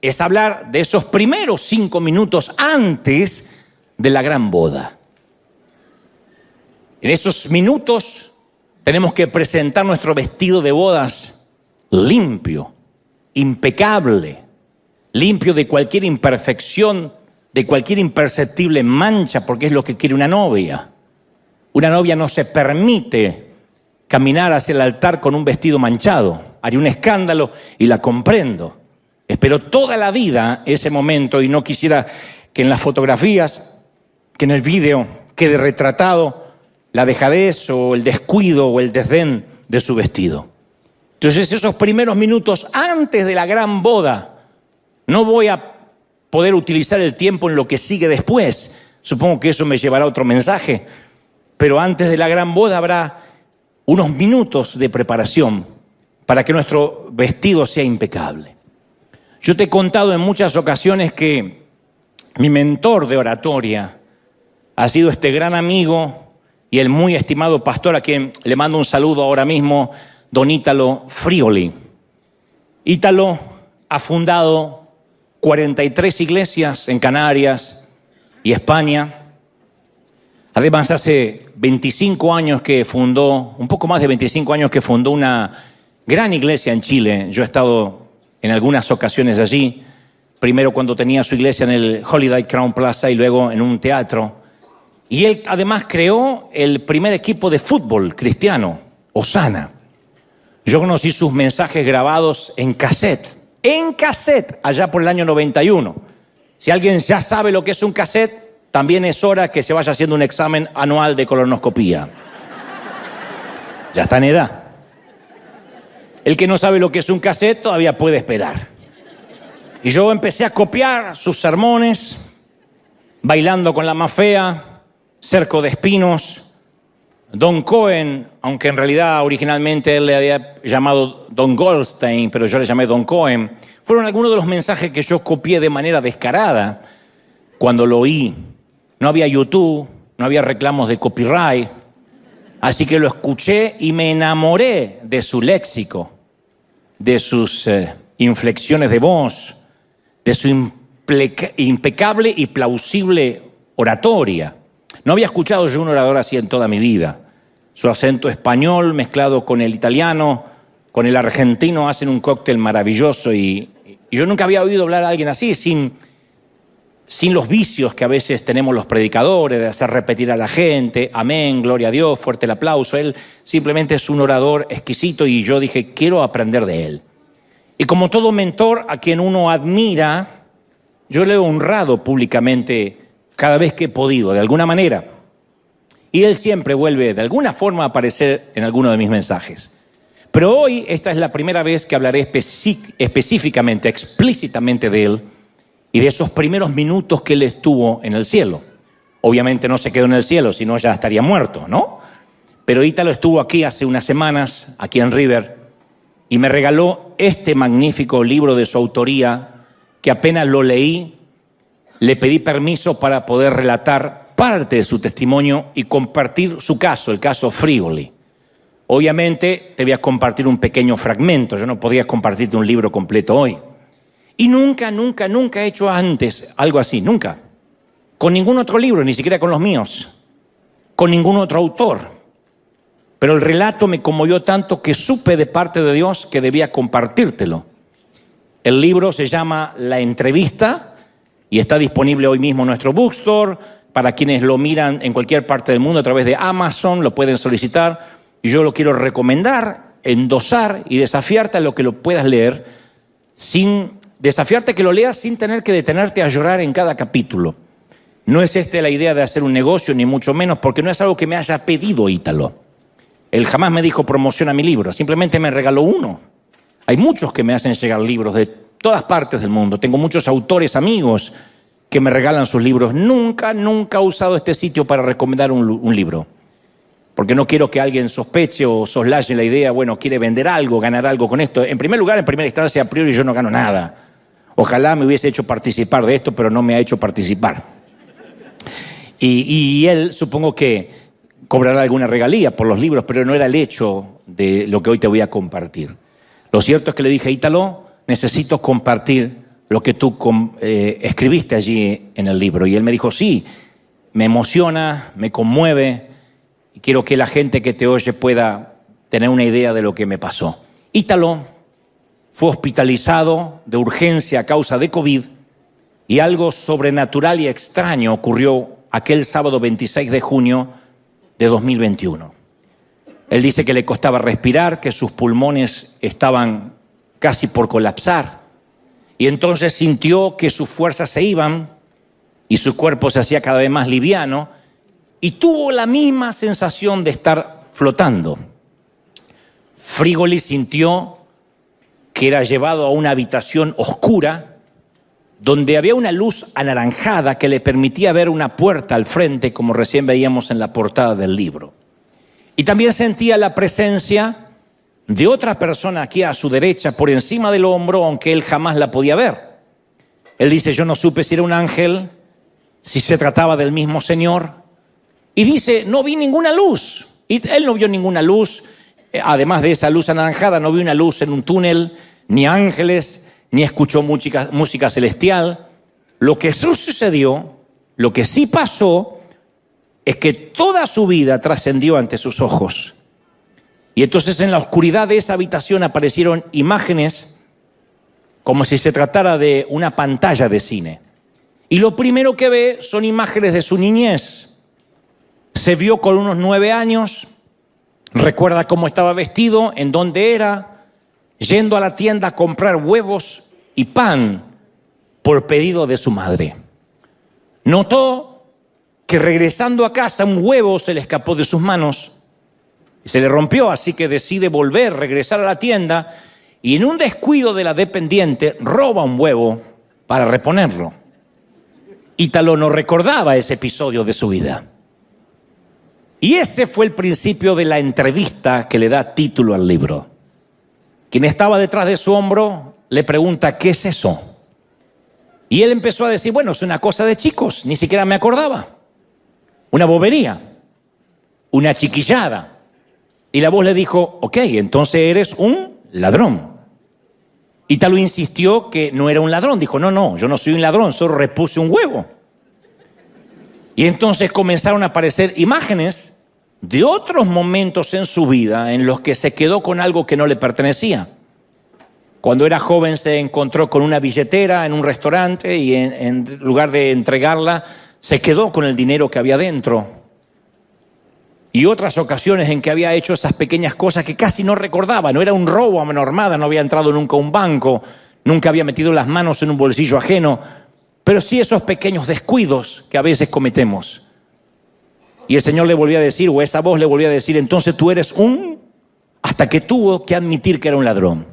es hablar de esos primeros 5 minutos antes de la gran boda. En esos minutos tenemos que presentar nuestro vestido de bodas limpio, impecable, limpio de cualquier imperfección, de cualquier imperceptible mancha, porque es lo que quiere una novia. Una novia no se permite caminar hacia el altar con un vestido manchado. Haría un escándalo y la comprendo. Espero toda la vida ese momento y no quisiera que en las fotografías, que en el video quede retratado la dejadez o el descuido o el desdén de su vestido. Entonces esos primeros minutos antes de la gran boda, no voy a poder utilizar el tiempo en lo que sigue después. Supongo que eso me llevará a otro mensaje. Pero antes de la gran boda habrá unos minutos de preparación para que nuestro vestido sea impecable. Yo te he contado en muchas ocasiones que mi mentor de oratoria ha sido este gran amigo y el muy estimado pastor a quien le mando un saludo ahora mismo, don Ítalo Frioli. Ítalo ha fundado 43 iglesias en Canarias y España. Además, hace 25 años que fundó, un poco más de 25 años que fundó una gran iglesia en Chile. Yo he estado en algunas ocasiones allí, primero cuando tenía su iglesia en el Holiday Crown Plaza y luego en un teatro. Y él además creó el primer equipo de fútbol cristiano, Osana. Yo conocí sus mensajes grabados en cassette, allá por el año 91. Si alguien ya sabe lo que es un cassette, también es hora que se vaya haciendo un examen anual de colonoscopía. Ya está en edad. El que no sabe lo que es un cassette todavía puede esperar. Y yo empecé a copiar sus sermones, Bailando con la más fea, Cerco de espinos, Don Cohen, aunque en realidad originalmente él le había llamado Don Goldstein, pero yo le llamé Don Cohen, fueron algunos de los mensajes que yo copié de manera descarada cuando lo oí. No había YouTube, no había reclamos de copyright, así que lo escuché y me enamoré de su léxico. de sus inflexiones de voz, de su impecable y plausible oratoria. No había escuchado yo un orador así en toda mi vida. Su acento español mezclado con el italiano, con el argentino, hacen un cóctel maravilloso y yo nunca había oído hablar a alguien así, sin los vicios que a veces tenemos los predicadores, de hacer repetir a la gente, amén, gloria a Dios, fuerte el aplauso. Él simplemente es un orador exquisito y yo dije, quiero aprender de él. Y como todo mentor a quien uno admira, yo le he honrado públicamente cada vez que he podido, de alguna manera. Y él siempre vuelve de alguna forma a aparecer en alguno de mis mensajes. Pero hoy esta es la primera vez que hablaré específicamente, explícitamente de él y de esos primeros minutos que él estuvo en el cielo. Obviamente no se quedó en el cielo, si no ya estaría muerto, ¿no? Pero Ítalo estuvo aquí hace unas semanas, aquí en River, y me regaló este magnífico libro de su autoría, que apenas lo leí, le pedí permiso para poder relatar parte de su testimonio y compartir su caso, el caso Frigoli. Obviamente te voy a compartir un pequeño fragmento, yo no podría compartirte un libro completo hoy. Y nunca he hecho antes algo así, nunca. Con ningún otro libro, ni siquiera con los míos, con ningún otro autor. Pero el relato me conmovió tanto que supe de parte de Dios que debía compartírtelo. El libro se llama La Entrevista y está disponible hoy mismo en nuestro bookstore. Para quienes lo miran en cualquier parte del mundo a través de Amazon, lo pueden solicitar. Y yo lo quiero recomendar, endosar y desafiarte a lo que lo puedas leer, desafiarte a que lo leas sin tener que detenerte a llorar en cada capítulo. No es esta la idea de hacer un negocio, ni mucho menos, porque no es algo que me haya pedido Ítalo. Él jamás me dijo promociona mi libro, simplemente me regaló uno. Hay muchos que me hacen llegar libros de todas partes del mundo. Tengo muchos autores, amigos, que me regalan sus libros. Nunca he usado este sitio para recomendar un libro. Porque no quiero que alguien sospeche o soslaye la idea, bueno, quiere vender algo, ganar algo con esto. En primer lugar, en primera instancia, a priori yo no gano nada. Ojalá me hubiese hecho participar de esto, pero no me ha hecho participar. Y él, supongo que cobrará alguna regalía por los libros, pero no era el hecho de lo que hoy te voy a compartir. Lo cierto es que le dije, Ítalo, necesito compartir lo que tú escribiste allí en el libro. Y él me dijo, sí, me emociona, me conmueve, y quiero que la gente que te oye pueda tener una idea de lo que me pasó. Ítalo fue hospitalizado de urgencia a causa de COVID y algo sobrenatural y extraño ocurrió aquel sábado 26 de junio de 2021. Él dice que le costaba respirar, que sus pulmones estaban casi por colapsar y entonces sintió que sus fuerzas se iban y su cuerpo se hacía cada vez más liviano y tuvo la misma sensación de estar flotando. Frigoli sintió que era llevado a una habitación oscura donde había una luz anaranjada que le permitía ver una puerta al frente, como recién veíamos en la portada del libro. Y también sentía la presencia de otra persona aquí a su derecha, por encima del hombro, aunque él jamás la podía ver. Él dice, yo no supe si era un ángel, si se trataba del mismo Señor. Y dice, no vi ninguna luz. Y él no vio ninguna luz. Además de esa luz anaranjada, no vio una luz en un túnel, ni ángeles, ni escuchó música celestial. Lo que sucedió, lo que sí pasó, es que toda su vida trascendió ante sus ojos. Y entonces en la oscuridad de esa habitación aparecieron imágenes como si se tratara de una pantalla de cine. Y lo primero que ve son imágenes de su niñez. Se vio con unos 9 años, recuerda cómo estaba vestido, en dónde era, yendo a la tienda a comprar huevos y pan por pedido de su madre. Notó que regresando a casa un huevo se le escapó de sus manos y se le rompió, así que decide regresar a la tienda y en un descuido de la dependiente roba un huevo para reponerlo. Ítalo no recordaba ese episodio de su vida. Y ese fue el principio de la entrevista que le da título al libro. Quien estaba detrás de su hombro le pregunta, ¿qué es eso? Y él empezó a decir, bueno, es una cosa de chicos, ni siquiera me acordaba. Una bobería, una chiquillada. Y la voz le dijo, ok, entonces eres un ladrón. Ítalo insistió que no era un ladrón. Dijo, no, yo no soy un ladrón, solo repuse un huevo. Y entonces comenzaron a aparecer imágenes de otros momentos en su vida en los que se quedó con algo que no le pertenecía. Cuando era joven se encontró con una billetera en un restaurante y en lugar de entregarla, se quedó con el dinero que había dentro. Y otras ocasiones en que había hecho esas pequeñas cosas que casi no recordaba. No era un robo a mano armada, no había entrado nunca a un banco, nunca había metido las manos en un bolsillo ajeno, pero sí esos pequeños descuidos que a veces cometemos. Y el Señor le volvía a decir, o esa voz le volvía a decir, entonces tú eres hasta que tuvo que admitir que era un ladrón.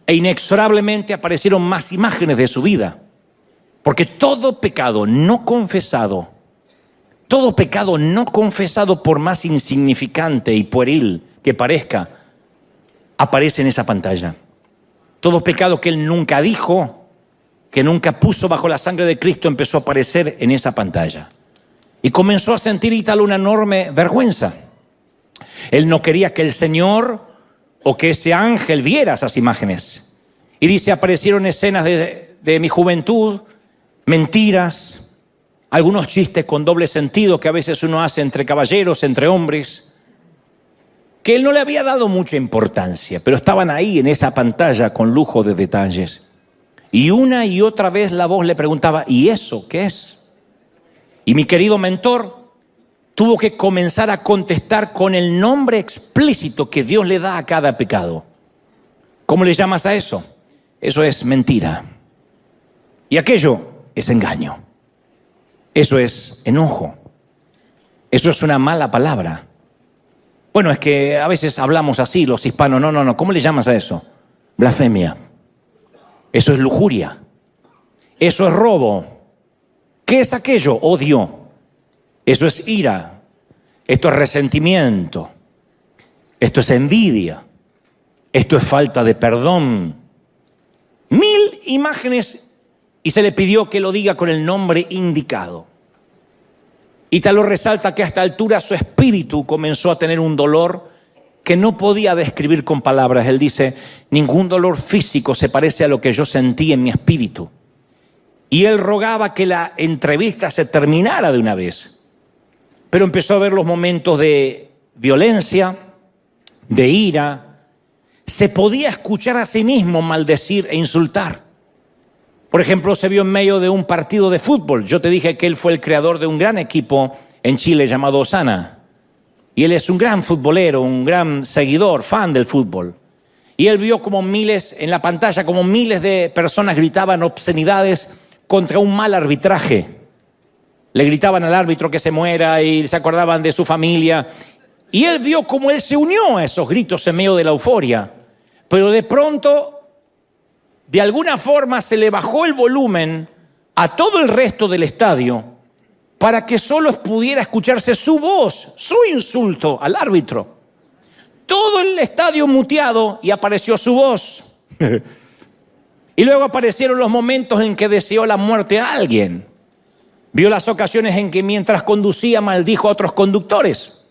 E inexorablemente aparecieron más imágenes de su vida. Porque todo pecado no confesado por más insignificante y pueril que parezca, aparece en esa pantalla. Todo pecado que él nunca dijo, que nunca puso bajo la sangre de Cristo, empezó a aparecer en esa pantalla. Y comenzó a sentir Ítalo una enorme vergüenza. Él no quería que el Señor o que ese ángel viera esas imágenes. Y dice, aparecieron escenas de mi juventud, mentiras, algunos chistes con doble sentido que a veces uno hace entre caballeros, entre hombres, que él no le había dado mucha importancia, pero estaban ahí en esa pantalla con lujo de detalles. Y una y otra vez la voz le preguntaba, ¿y eso qué es? Y mi querido mentor tuvo que comenzar a contestar con el nombre explícito que Dios le da a cada pecado. ¿Cómo le llamas a eso? Eso es mentira. Y aquello es engaño. Eso es enojo. Eso es una mala palabra. Bueno, es que a veces hablamos así los hispanos. No. ¿Cómo le llamas a eso? Blasfemia. Eso es lujuria. Eso es robo. ¿Qué es aquello? Odio. Eso es ira. Esto es resentimiento. Esto es envidia. Esto es falta de perdón. 1000 imágenes y se le pidió que lo diga con el nombre indicado. Ítalo resalta que a esta altura su espíritu comenzó a tener un dolor que no podía describir con palabras. Él dice, ningún dolor físico se parece a lo que yo sentí en mi espíritu. Y él rogaba que la entrevista se terminara de una vez. Pero empezó a ver los momentos de violencia, de ira. Se podía escuchar a sí mismo maldecir e insultar. Por ejemplo, se vio en medio de un partido de fútbol. Yo te dije que él fue el creador de un gran equipo en Chile llamado Osana. Y él es un gran futbolero, un gran seguidor, fan del fútbol. Y él vio como miles, en la pantalla, como miles de personas gritaban obscenidades contra un mal arbitraje. Le gritaban al árbitro que se muera y se acordaban de su familia. Y él vio cómo él se unió a esos gritos en medio de la euforia. Pero de pronto, de alguna forma, se le bajó el volumen a todo el resto del estadio para que solo pudiera escucharse su voz, su insulto al árbitro. Todo el estadio muteado y apareció su voz. Y luego aparecieron los momentos en que deseó la muerte a alguien. Vio las ocasiones en que mientras conducía maldijo a otros conductores.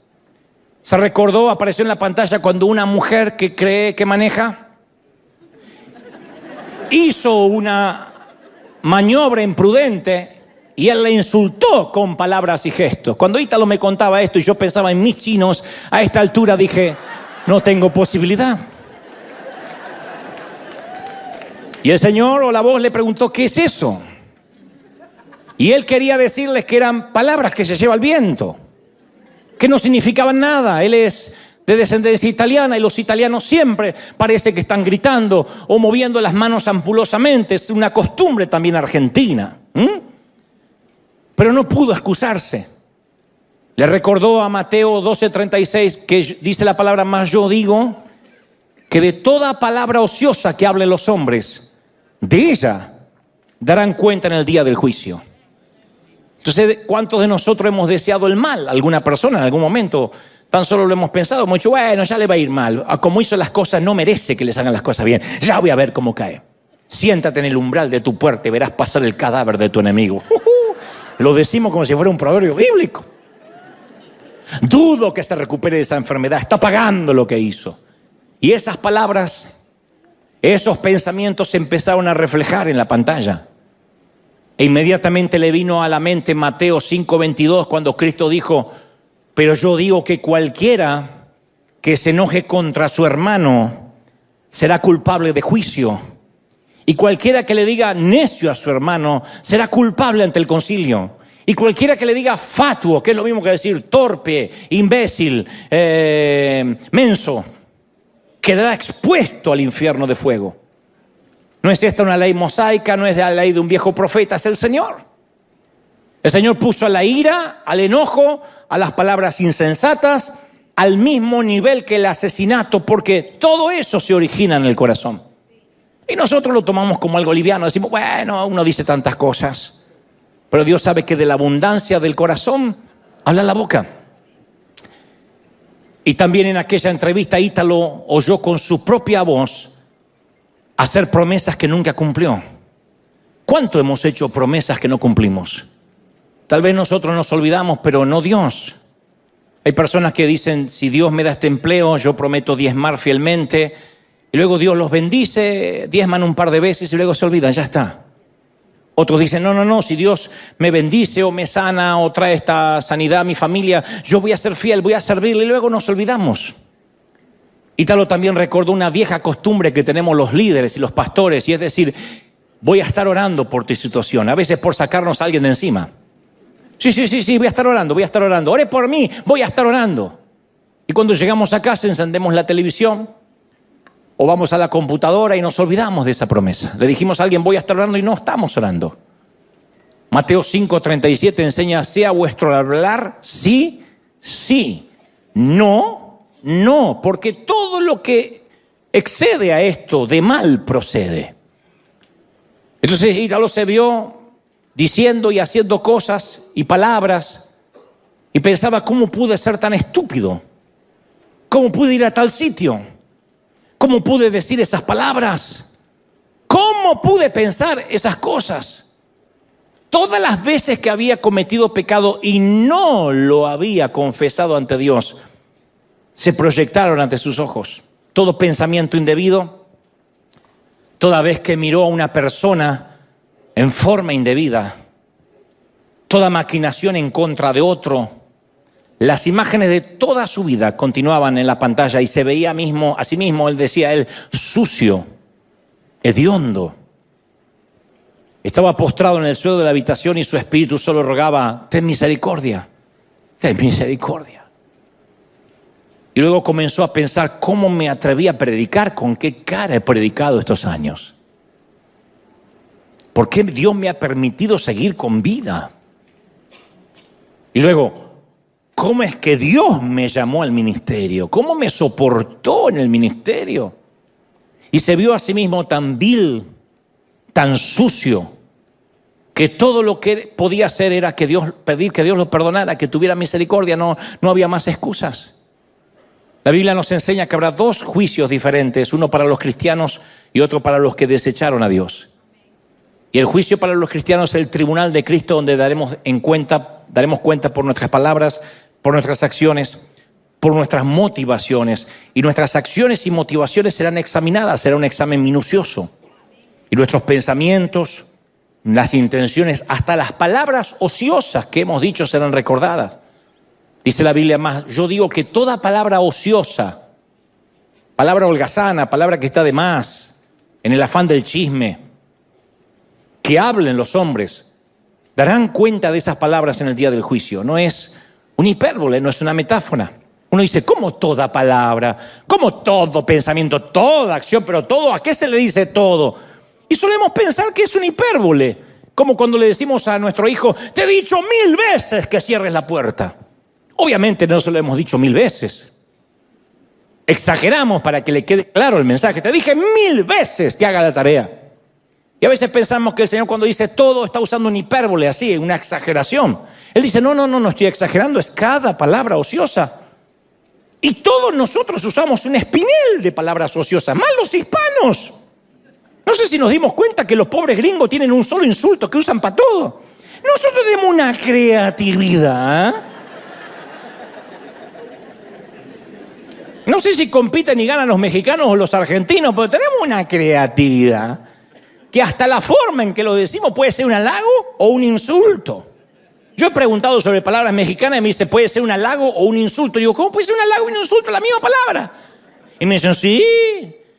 Se recordó, apareció en la pantalla cuando una mujer que cree que maneja hizo una maniobra imprudente y él le insultó con palabras y gestos. Cuando Ítalo me contaba esto y yo pensaba en mis chinos, a esta altura dije, no tengo posibilidad. Y el Señor o la voz le preguntó, ¿qué es eso? Y él quería decirles que eran palabras que se lleva el viento, que no significaban nada. Él es de descendencia italiana y los italianos siempre parece que están gritando o moviendo las manos ampulosamente. Es una costumbre también argentina. Pero no pudo excusarse. Le recordó a Mateo 12:36 que dice la palabra, más yo digo que de toda palabra ociosa que hablen los hombres, de ella darán cuenta en el día del juicio. Entonces, ¿cuántos de nosotros hemos deseado el mal a alguna persona en algún momento? Tan solo lo hemos pensado, hemos dicho, bueno, ya le va a ir mal. Como hizo las cosas, no merece que les hagan las cosas bien. Ya voy a ver cómo cae. Siéntate en el umbral de tu puerta y verás pasar el cadáver de tu enemigo. Lo decimos como si fuera un proverbio bíblico. Dudo que se recupere de esa enfermedad. Está pagando lo que hizo. Y esas palabras Esos pensamientos se empezaron a reflejar en la pantalla. E inmediatamente le vino a la mente Mateo 5:22 cuando Cristo dijo: pero yo digo que cualquiera que se enoje contra su hermano será culpable de juicio. Y cualquiera que le diga necio a su hermano será culpable ante el concilio. Y cualquiera que le diga fatuo, que es lo mismo que decir torpe, imbécil, menso, quedará expuesto al infierno de fuego. No es esta una ley mosaica, no es la ley de un viejo profeta, es el Señor. El Señor puso a la ira, al enojo, a las palabras insensatas, al mismo nivel que el asesinato, porque todo eso se origina en el corazón. Y nosotros lo tomamos como algo liviano, decimos, bueno, uno dice tantas cosas, pero Dios sabe que de la abundancia del corazón habla la boca. Y también en aquella entrevista Ítalo oyó con su propia voz hacer promesas que nunca cumplió. ¿Cuánto hemos hecho promesas que no cumplimos? Tal vez nosotros nos olvidamos, pero no Dios. Hay personas que dicen, si Dios me da este empleo, yo prometo diezmar fielmente. Y luego Dios los bendice, diezman un par de veces y luego se olvidan, ya está. Otros dicen, no, si Dios me bendice o me sana o trae esta sanidad a mi familia, yo voy a ser fiel, voy a servirle y luego nos olvidamos. Ítalo también recordó una vieja costumbre que tenemos los líderes y los pastores, y es decir, voy a estar orando por tu situación, a veces por sacarnos a alguien de encima. Sí, voy a estar orando, ore por mí, voy a estar orando. Y cuando llegamos a casa encendemos la televisión o vamos a la computadora y nos olvidamos de esa promesa. Le dijimos a alguien, voy a estar orando y no estamos orando. Mateo 5:37 enseña, sea vuestro hablar sí, sí, no, porque todo lo que excede a esto de mal procede. Entonces Ítalo se vio diciendo y haciendo cosas y palabras y pensaba, ¿cómo pude ser tan estúpido? ¿Cómo pude ir a tal sitio? ¿Cómo pude decir esas palabras? ¿Cómo pude pensar esas cosas? Todas las veces que había cometido pecado y no lo había confesado ante Dios, se proyectaron ante sus ojos. Todo pensamiento indebido, toda vez que miró a una persona en forma indebida, toda maquinación en contra de otro, las imágenes de toda su vida continuaban en la pantalla y se veía a sí mismo, él decía, sucio, hediondo. Estaba postrado en el suelo de la habitación y su espíritu solo rogaba, ten misericordia, ten misericordia. Y luego comenzó a pensar, ¿cómo me atreví a predicar? ¿Con qué cara he predicado estos años? ¿Por qué Dios me ha permitido seguir con vida? Y luego, ¿cómo es que Dios me llamó al ministerio? ¿Cómo me soportó en el ministerio? Y se vio a sí mismo tan vil, tan sucio, que todo lo que podía hacer era pedir que Dios lo perdonara, que tuviera misericordia, no había más excusas. La Biblia nos enseña que habrá dos juicios diferentes, uno para los cristianos y otro para los que desecharon a Dios. Y el juicio para los cristianos es el tribunal de Cristo, donde daremos cuenta por nuestras palabras, por nuestras acciones, por nuestras motivaciones. Y nuestras acciones y motivaciones serán examinadas, será un examen minucioso. Y nuestros pensamientos, las intenciones, hasta las palabras ociosas que hemos dicho serán recordadas. Dice la Biblia más, yo digo que toda palabra ociosa, palabra holgazana, palabra que está de más, en el afán del chisme, que hablen los hombres, darán cuenta de esas palabras en el día del juicio. No es una hipérbole, no es una metáfora. Uno dice, ¿cómo toda palabra? ¿Cómo todo pensamiento? Toda acción, pero todo, ¿a qué se le dice todo? Y solemos pensar que es una hipérbole, como cuando le decimos a nuestro hijo, te he dicho 1000 veces que cierres la puerta. Obviamente no se lo hemos dicho 1000 veces. Exageramos para que le quede claro el mensaje. Te dije 1000 veces que haga la tarea. Y a veces pensamos que el Señor cuando dice todo está usando una hipérbole así, una exageración. Él dice, no estoy exagerando, es cada palabra ociosa. Y todos nosotros usamos un espinel de palabras ociosas, más los hispanos. No sé si nos dimos cuenta que los pobres gringos tienen un solo insulto que usan para todo. Nosotros tenemos una creatividad. No sé si compiten y ganan los mexicanos o los argentinos, pero tenemos una creatividad que hasta la forma en que lo decimos puede ser un halago o un insulto. Yo he preguntado sobre palabras mexicanas y me dice, puede ser un halago o un insulto. Digo, ¿cómo puede ser un halago y un insulto? La misma palabra. Y me dicen, sí,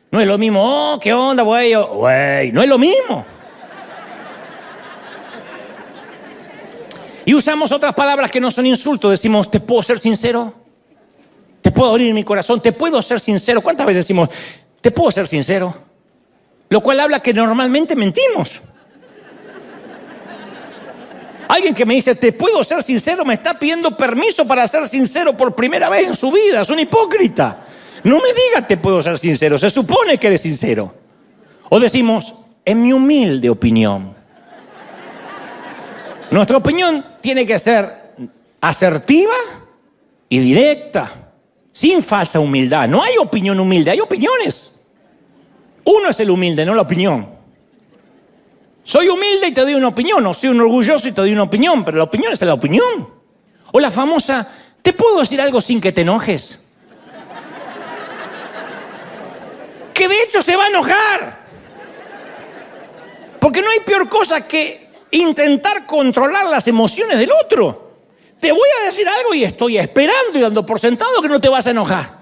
no es lo mismo. Oh, ¿qué onda, güey? Güey, no es lo mismo. Y usamos otras palabras que no son insultos. Decimos, ¿te puedo ser sincero? ¿Te puedo abrir mi corazón? ¿Te puedo ser sincero? ¿Cuántas veces decimos, te puedo ser sincero? Lo cual habla que normalmente mentimos. Alguien que me dice, ¿te puedo ser sincero? Me está pidiendo permiso para ser sincero por primera vez en su vida. Es un hipócrita. No me diga, te puedo ser sincero. Se supone que eres sincero. O decimos, en mi humilde opinión. Nuestra opinión tiene que ser asertiva y directa, sin falsa humildad. No hay opinión humilde, hay opiniones. Uno es el humilde, no la opinión. Soy humilde y te doy una opinión, o soy un orgulloso y te doy una opinión, pero la opinión es la opinión. O la famosa, ¿te puedo decir algo sin que te enojes? Que de hecho se va a enojar. Porque no hay peor cosa que intentar controlar las emociones del otro. Te voy a decir algo y estoy esperando y dando por sentado que no te vas a enojar.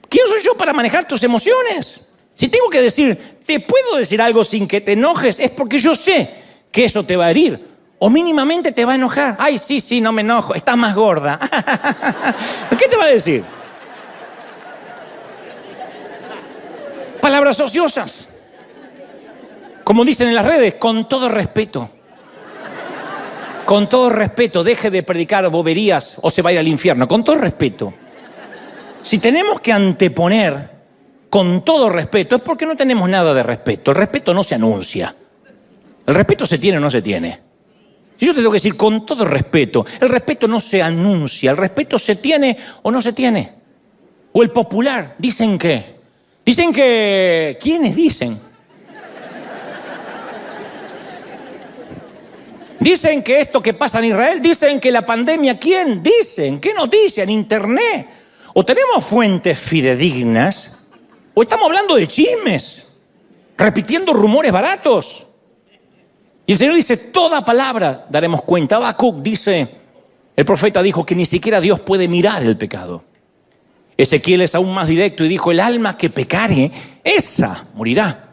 ¿Quién soy yo para manejar tus emociones? Si tengo que decir, te puedo decir algo sin que te enojes, es porque yo sé que eso te va a herir. O mínimamente te va a enojar. Ay, sí, no me enojo, estás más gorda. ¿Qué te va a decir? Palabras ociosas. Como dicen en las redes, con todo respeto. Con todo respeto, deje de predicar boberías o se va a ir al infierno. Con todo respeto. Si tenemos que anteponer con todo respeto, es porque no tenemos nada de respeto. El respeto no se anuncia. El respeto se tiene o no se tiene. Si yo te tengo que decir con todo respeto, el respeto no se anuncia. El respeto se tiene o no se tiene. O el popular, ¿dicen qué? Dicen que... ¿Quiénes dicen? Dicen que esto que pasa en Israel, dicen que la pandemia, ¿quién? Dicen, ¿qué noticia? En internet. O tenemos fuentes fidedignas, o estamos hablando de chismes, repitiendo rumores baratos. Y el Señor dice, toda palabra daremos cuenta. Habacuc dice, el profeta dijo que ni siquiera Dios puede mirar el pecado. Ezequiel es aún más directo y dijo, el alma que pecare, esa morirá.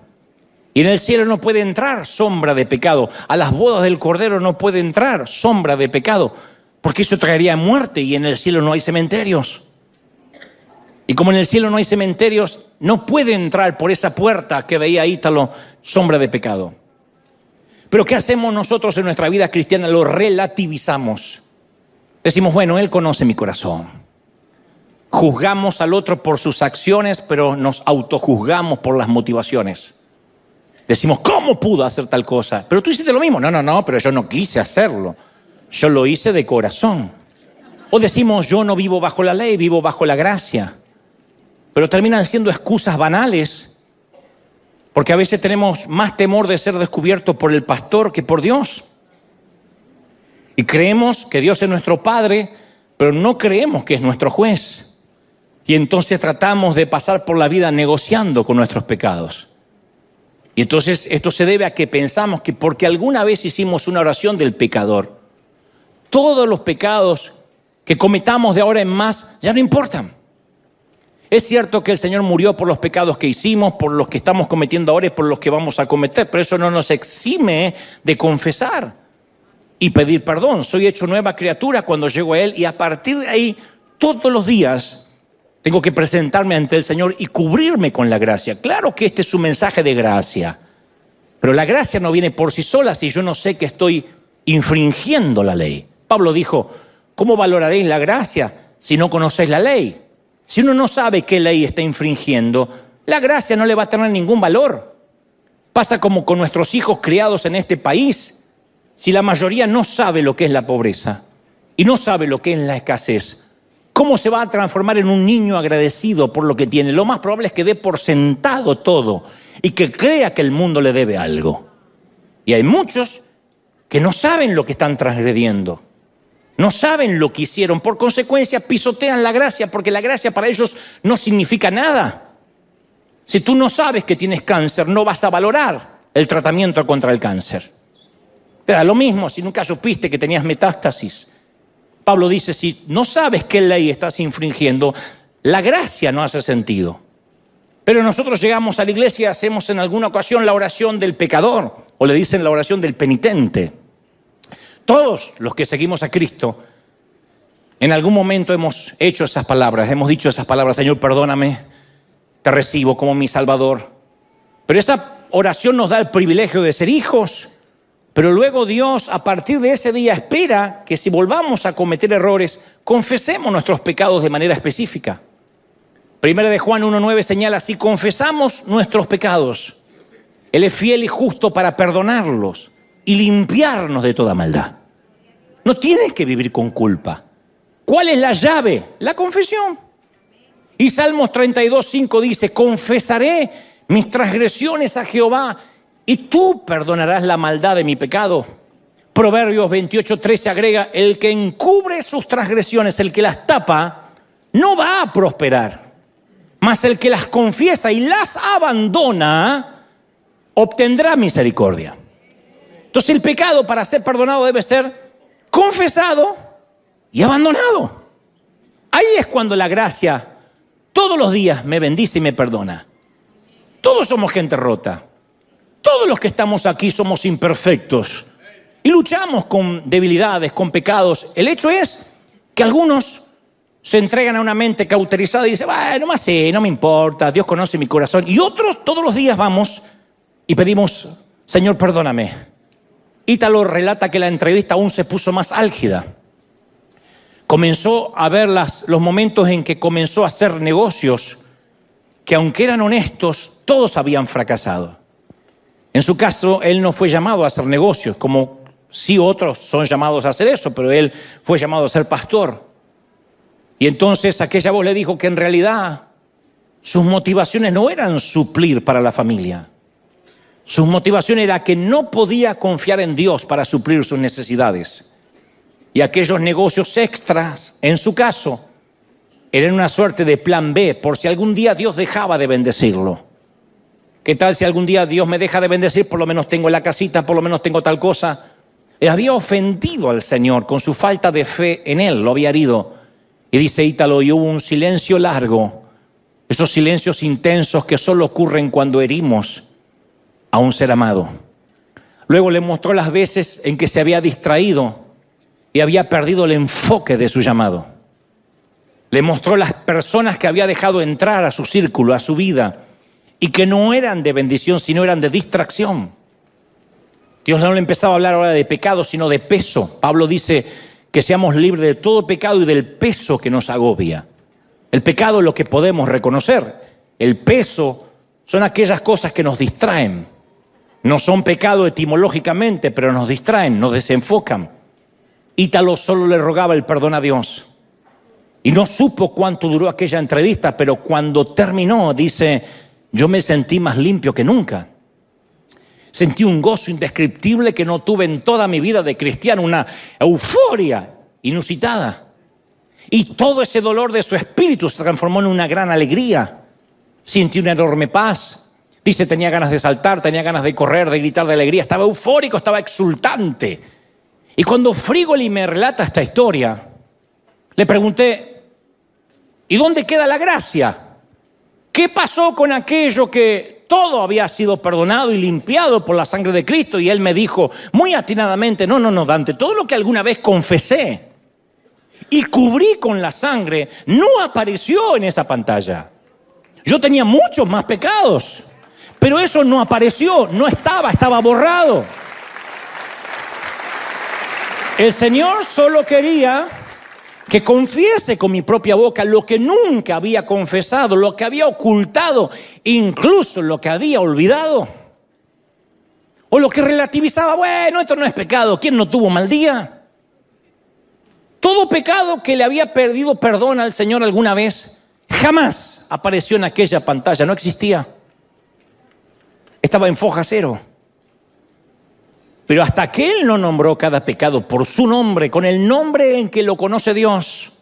Y en el cielo no puede entrar sombra de pecado. A las bodas del Cordero no puede entrar sombra de pecado, porque eso traería muerte y en el cielo no hay cementerios. Y como en el cielo no hay cementerios, no puede entrar por esa puerta que veía Ítalo sombra de pecado. Pero ¿qué hacemos nosotros en nuestra vida cristiana? Lo relativizamos. Decimos, bueno, Él conoce mi corazón. Juzgamos al otro por sus acciones, pero nos autojuzgamos por las motivaciones. Decimos, ¿cómo pudo hacer tal cosa? Pero tú hiciste lo mismo. No, pero yo no quise hacerlo. Yo lo hice de corazón. O decimos, yo no vivo bajo la ley, vivo bajo la gracia. Pero terminan siendo excusas banales, porque a veces tenemos más temor de ser descubiertos por el pastor que por Dios. Y creemos que Dios es nuestro Padre, pero no creemos que es nuestro juez. Y entonces tratamos de pasar por la vida negociando con nuestros pecados. Y entonces esto se debe a que pensamos que porque alguna vez hicimos una oración del pecador, todos los pecados que cometamos de ahora en más ya no importan. Es cierto que el Señor murió por los pecados que hicimos, por los que estamos cometiendo ahora y por los que vamos a cometer, pero eso no nos exime de confesar y pedir perdón. Soy hecho nueva criatura cuando llego a Él y a partir de ahí, todos los días, tengo que presentarme ante el Señor y cubrirme con la gracia. Claro que este es un mensaje de gracia, pero la gracia no viene por sí sola si yo no sé que estoy infringiendo la ley. Pablo dijo, ¿cómo valoraréis la gracia si no conocéis la ley? Si uno no sabe qué ley está infringiendo, la gracia no le va a tener ningún valor. Pasa como con nuestros hijos criados en este país. Si la mayoría no sabe lo que es la pobreza y no sabe lo que es la escasez, ¿cómo se va a transformar en un niño agradecido por lo que tiene? Lo más probable es que dé por sentado todo y que crea que el mundo le debe algo. Y hay muchos que no saben lo que están transgrediendo. No saben lo que hicieron. Por consecuencia, pisotean la gracia, porque la gracia para ellos no significa nada. Si tú no sabes que tienes cáncer, no vas a valorar el tratamiento contra el cáncer. Te da lo mismo si nunca supiste que tenías metástasis. Pablo dice, si no sabes qué ley estás infringiendo, la gracia no hace sentido. Pero nosotros llegamos a la iglesia y hacemos en alguna ocasión la oración del pecador, o le dicen la oración del penitente. Todos los que seguimos a Cristo, en algún momento hemos hecho esas palabras, hemos dicho esas palabras, Señor, perdóname, te recibo como mi Salvador. Pero esa oración nos da el privilegio de ser hijos, pero luego Dios, a partir de ese día, espera que si volvamos a cometer errores, confesemos nuestros pecados de manera específica. Primera de Juan 1:9 señala, si confesamos nuestros pecados, Él es fiel y justo para perdonarlos y limpiarnos de toda maldad. No tienes que vivir con culpa. ¿Cuál es la llave? La confesión. Y Salmos 32:5 dice, confesaré mis transgresiones a Jehová y tú perdonarás la maldad de mi pecado. Proverbios 28:13 agrega, el que encubre sus transgresiones, el que las tapa, no va a prosperar. Mas el que las confiesa y las abandona, obtendrá misericordia. Entonces el pecado para ser perdonado debe ser confesado y abandonado. Ahí es cuando la gracia todos los días me bendice y me perdona. Todos somos gente rota. Todos los que estamos aquí somos imperfectos y luchamos con debilidades, con pecados. El hecho es que algunos se entregan a una mente cauterizada y dicen, bueno, más sé, no me importa, Dios conoce mi corazón. Y otros todos los días vamos y pedimos, Señor, perdóname. Ítalo relata que la entrevista aún se puso más álgida. Comenzó a ver los momentos en que comenzó a hacer negocios que aunque eran honestos, todos habían fracasado. En su caso, él no fue llamado a hacer negocios, como sí otros son llamados a hacer eso, pero él fue llamado a ser pastor. Y entonces aquella voz le dijo que en realidad sus motivaciones no eran suplir para la familia. Su motivación era que no podía confiar en Dios para suplir sus necesidades. Y aquellos negocios extras, en su caso, eran una suerte de plan B, por si algún día Dios dejaba de bendecirlo. ¿Qué tal si algún día Dios me deja de bendecir? Por lo menos tengo la casita, por lo menos tengo tal cosa. Él había ofendido al Señor con su falta de fe en Él, lo había herido. Y dice Ítalo, y hubo un silencio largo, esos silencios intensos que solo ocurren cuando herimos a un ser amado. Luego le mostró las veces en que se había distraído y había perdido el enfoque de su llamado. Le mostró las personas que había dejado entrar a su círculo, a su vida, y que no eran de bendición, sino eran de distracción. Dios no le empezaba a hablar ahora de pecado, sino de peso. Pablo dice que seamos libres de todo pecado y del peso que nos agobia. El pecado es lo que podemos reconocer. El peso son aquellas cosas que nos distraen. No son pecado etimológicamente, pero nos distraen, nos desenfocan. Ítalo solo le rogaba el perdón a Dios. Y no supo cuánto duró aquella entrevista, pero cuando terminó, dice, yo me sentí más limpio que nunca. Sentí un gozo indescriptible que no tuve en toda mi vida de cristiano, una euforia inusitada. Y todo ese dolor de su espíritu se transformó en una gran alegría. Sentí una enorme paz. Dice, tenía ganas de saltar, tenía ganas de correr, de gritar de alegría. Estaba eufórico, estaba exultante. Y cuando Frigoli me relata esta historia, le pregunté, ¿y dónde queda la gracia? ¿Qué pasó con aquello que todo había sido perdonado y limpiado por la sangre de Cristo? Y él me dijo muy atinadamente, no, Dante, todo lo que alguna vez confesé y cubrí con la sangre no apareció en esa pantalla. Yo tenía muchos más pecados, pero eso no apareció, no estaba borrado. El Señor solo quería que confiese con mi propia boca lo que nunca había confesado, lo que había ocultado, incluso lo que había olvidado. O lo que relativizaba, bueno, esto no es pecado, ¿quién no tuvo mal día? Todo pecado que le había pedido perdón al Señor alguna vez, jamás apareció en aquella pantalla, no existía. Estaba en foja cero. Pero hasta que Él no nombró cada pecado por su nombre, con el nombre en que lo conoce Dios,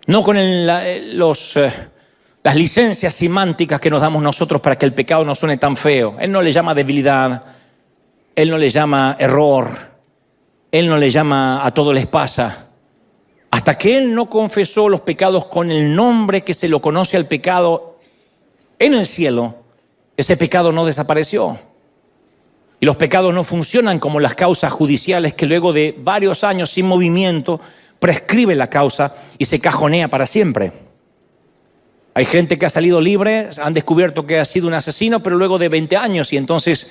no con las licencias semánticas que nos damos nosotros para que el pecado no suene tan feo. Él no le llama debilidad, Él no le llama error, Él no le llama a todo les pasa. Hasta que Él no confesó los pecados con el nombre que se lo conoce al pecado en el cielo, ese pecado no desapareció. Y los pecados no funcionan como las causas judiciales que luego de varios años sin movimiento prescribe la causa y se cajonea para siempre. Hay gente que ha salido libre, han descubierto que ha sido un asesino, pero luego de 20 años y entonces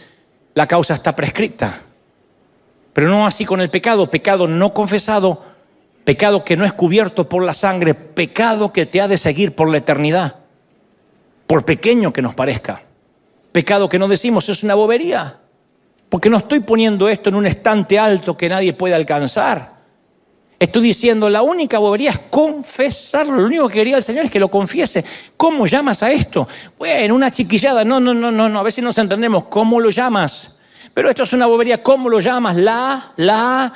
la causa está prescripta. Pero no así con el pecado, pecado no confesado, pecado que no es cubierto por la sangre, pecado que te ha de seguir por la eternidad, por pequeño que nos parezca. Pecado que no decimos es una bobería, porque no estoy poniendo esto en un estante alto que nadie puede alcanzar. Estoy diciendo, la única bobería es confesarlo. Lo único que quería el Señor es que lo confiese. ¿Cómo llamas a esto? Bueno, una chiquillada. No. A veces nos entendemos. ¿Cómo lo llamas? Pero esto es una bobería. ¿Cómo lo llamas? Ladrón.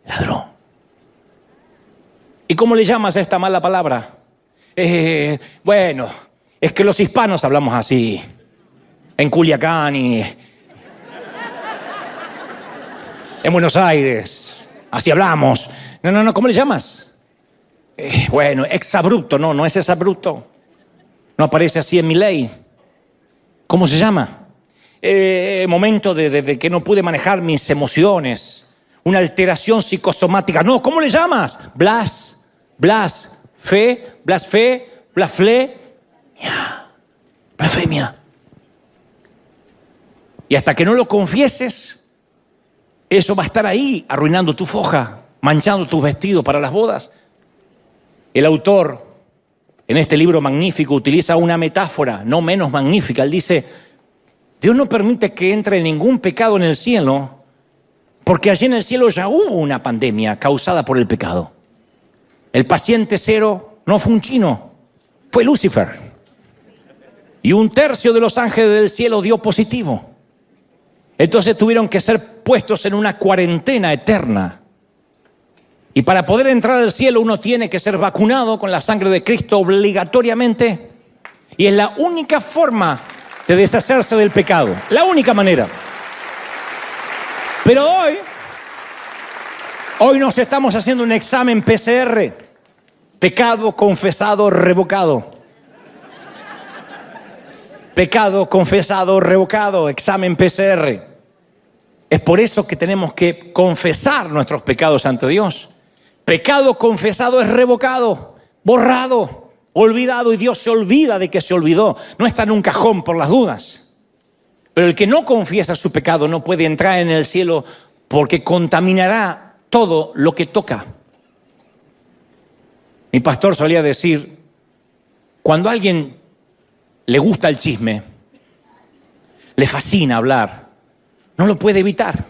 Ladrón. ¿Y cómo le llamas a esta mala palabra? Bueno, es que los hispanos hablamos así. En Culiacán y en Buenos Aires, así hablamos. No, ¿cómo le llamas? Bueno, exabrupto, no es exabrupto. No aparece así en mi ley. ¿Cómo se llama? Momento de que no pude manejar mis emociones. Una alteración psicosomática. No, ¿cómo le llamas? Blasfemia. Y hasta que no lo confieses, eso va a estar ahí, arruinando tu foja, manchando tus vestidos para las bodas. El autor, en este libro magnífico, utiliza una metáfora no menos magnífica. Él dice, Dios no permite que entre ningún pecado en el cielo, porque allí en el cielo ya hubo una pandemia causada por el pecado. El paciente cero no fue un chino, fue Lucifer. Y 1/3 de los ángeles del cielo dio positivo. Entonces tuvieron que ser puestos en una cuarentena eterna. Y para poder entrar al cielo uno tiene que ser vacunado con la sangre de Cristo obligatoriamente. Y es la única forma de deshacerse del pecado. La única manera. Pero hoy nos estamos haciendo un examen PCR. Pecado confesado, revocado. Pecado confesado, revocado, examen PCR. Es por eso que tenemos que confesar nuestros pecados ante Dios. Pecado confesado es revocado, borrado, olvidado, y Dios se olvida de que se olvidó. No está en un cajón por las dudas. Pero el que no confiesa su pecado no puede entrar en el cielo porque contaminará todo lo que toca. Mi pastor solía decir, cuando a alguien le gusta el chisme, le fascina hablar, no lo puede evitar.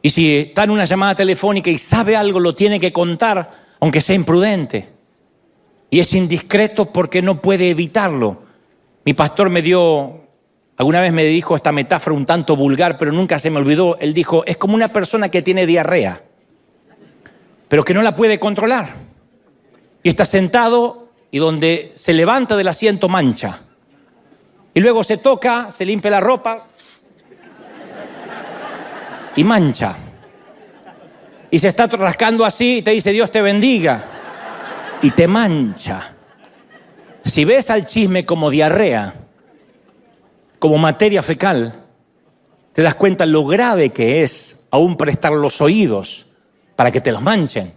Y si está en una llamada telefónica y sabe algo, lo tiene que contar, aunque sea imprudente. Y es indiscreto porque no puede evitarlo. Mi pastor alguna vez me dijo esta metáfora un tanto vulgar, pero nunca se me olvidó. Él dijo, es como una persona que tiene diarrea, pero que no la puede controlar. Y está sentado y donde se levanta del asiento mancha. Y luego se toca, se limpia la ropa y mancha. Y se está rascando así y te dice, Dios te bendiga. Y te mancha. Si ves al chisme como diarrea, como materia fecal, te das cuenta lo grave que es aún prestar los oídos para que te los manchen.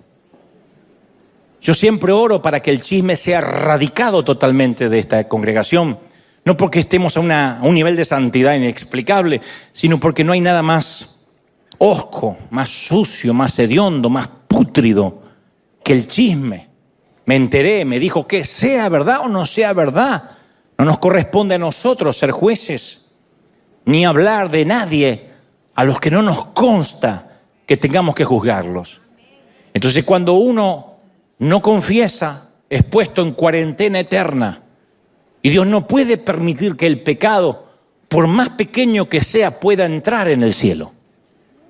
Yo siempre oro para que el chisme sea erradicado totalmente de esta congregación, no porque estemos a un nivel de santidad inexplicable, sino porque no hay nada más hosco, más sucio, más hediondo, más pútrido que el chisme. Me enteré, me dijo que sea verdad o no sea verdad. No nos corresponde a nosotros ser jueces, ni hablar de nadie a los que no nos consta que tengamos que juzgarlos. Entonces, cuando uno no confiesa, es puesto en cuarentena eterna. Y Dios no puede permitir que el pecado por más pequeño que sea, pueda entrar en el cielo.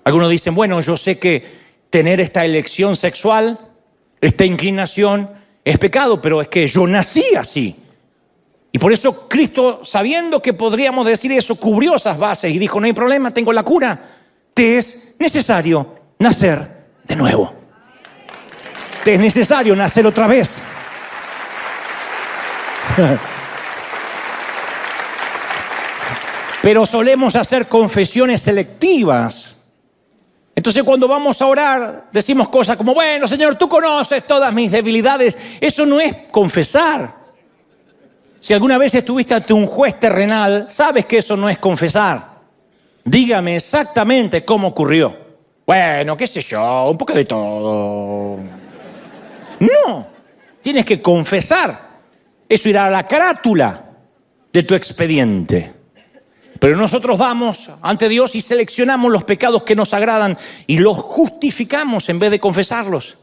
Algunos dicen, bueno, yo sé que tener esta elección sexual, esta inclinación, es pecado, pero es que yo nací así. Y por eso Cristo, sabiendo que podríamos decir eso, cubrió esas bases y dijo, no hay problema, tengo la cura. Te es necesario nacer de nuevo. Te es necesario nacer otra vez. Pero solemos hacer confesiones selectivas. Entonces cuando vamos a orar, decimos cosas como, bueno, Señor, tú conoces todas mis debilidades. Eso no es confesar. Si alguna vez estuviste ante un juez terrenal, sabes que eso no es confesar. Dígame exactamente cómo ocurrió. Bueno, qué sé yo, un poco de todo. No, tienes que confesar. Eso irá a la carátula de tu expediente. Pero nosotros vamos ante Dios y seleccionamos los pecados que nos agradan y los justificamos en vez de confesarlos.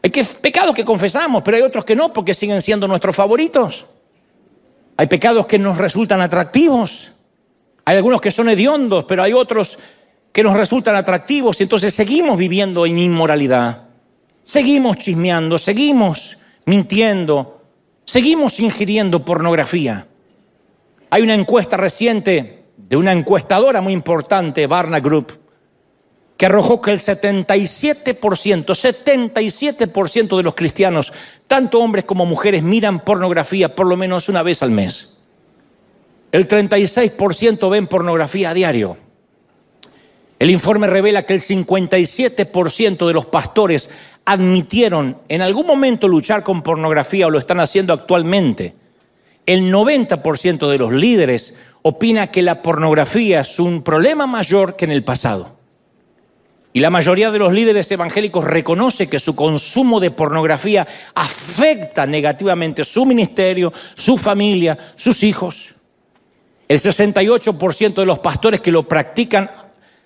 Hay pecados que confesamos, pero hay otros que no, porque siguen siendo nuestros favoritos. Hay pecados que nos resultan atractivos. Hay algunos que son hediondos, pero hay otros que nos resultan atractivos. Y entonces seguimos viviendo en inmoralidad. Seguimos chismeando, seguimos mintiendo, seguimos ingiriendo pornografía. Hay una encuesta reciente de una encuestadora muy importante, Barna Group, que arrojó que el 77% de los cristianos, tanto hombres como mujeres, miran pornografía por lo menos una vez al mes. El 36% ven pornografía a diario. El informe revela que el 57% de los pastores admitieron en algún momento luchar con pornografía o lo están haciendo actualmente. El 90% de los líderes opina que la pornografía es un problema mayor que en el pasado. Y la mayoría de los líderes evangélicos reconoce que su consumo de pornografía afecta negativamente su ministerio, su familia, sus hijos. El 68% de los pastores que lo practican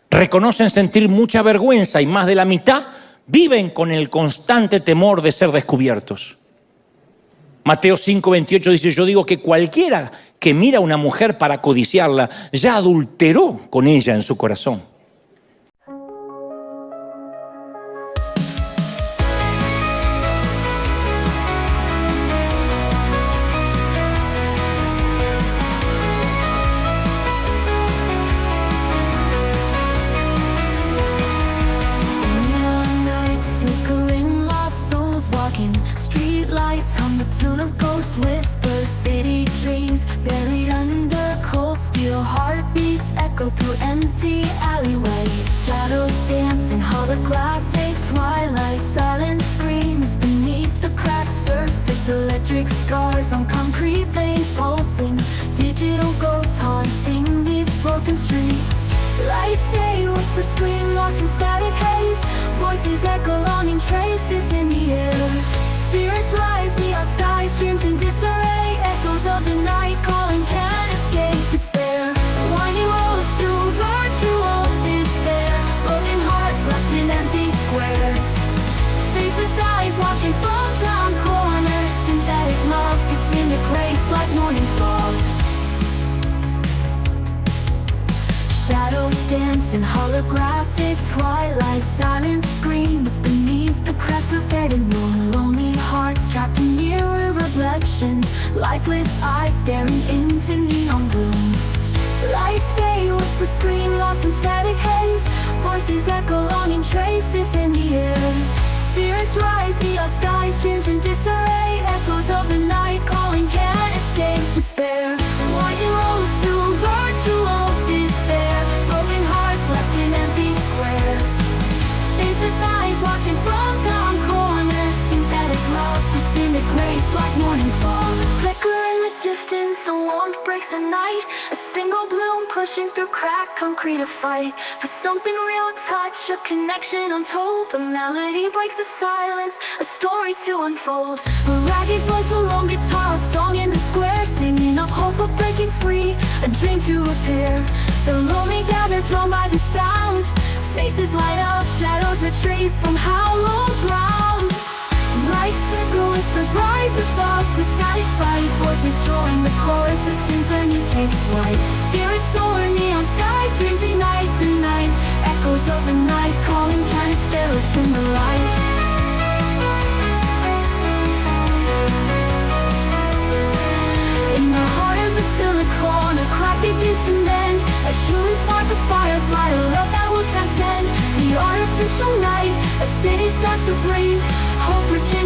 reconocen sentir mucha vergüenza y más de la mitad viven con el constante temor de ser descubiertos. Mateo 5:28 dice, yo digo que cualquiera que mira a una mujer para codiciarla, ya adulteró con ella en su corazón. Tune of ghost whispers, city dreams buried under cold steel. Heartbeats echo through empty alleyways. Shadows dance in holographic twilight. Silent screams beneath the cracked surface. Electric scars on concrete veins pulsing. Digital ghosts haunting these broken streets. Lights fade, whispers scream lost in static haze. Voices echo longing traces in the air. Spirits rise, neon skies, dreams in disarray. Echoes of the night calling, can't escape despair. Winding roads through virtual despair. Broken hearts left in empty squares. Faceless eyes watching from down corners. Synthetic love disintegrates like morning fog. Shadows dance in holographic twilight. Silent screams beneath the cracks of fading moon. Lonely hearts trapped in mirror reflections. Lifeless eyes staring into neon gloom. Lights fade, whispers scream lost in static haze. Voices echo longing traces in the air. Spirits rise, neon skies, dreams in disarray. Echoes of the night calling, can't escape despair. Winding roads through virtual despair. Broken hearts left in empty squares. Faceless eyes watching from down corners. Synthetic love disintegrates like morning fall. Flicker in the distance, a warmth breaks the night. A single bloom pushing through cracked concrete, a fight for something real, touch, a connection untold. A melody breaks the silence, a story to unfold. A ragged voice, a lone guitar, a song in the square. Singing of hope of breaking free, a dream to repair. The lonely gather, drawn by the sound. Faces light up, shadows retreat from hallowed ground. Lights flicker, whispers rise above the static fight. Voices voices join the chorus, the symphony takes flight. Spirits soar, neon sky, dreams ignite the night. Echoes of the night calling, planets stare us in the light. In the heart of the silicon, a crack begins to mend. A human spark, a firefly, a love that will transcend the artificial night. A city starts to breathe, hope rekindles.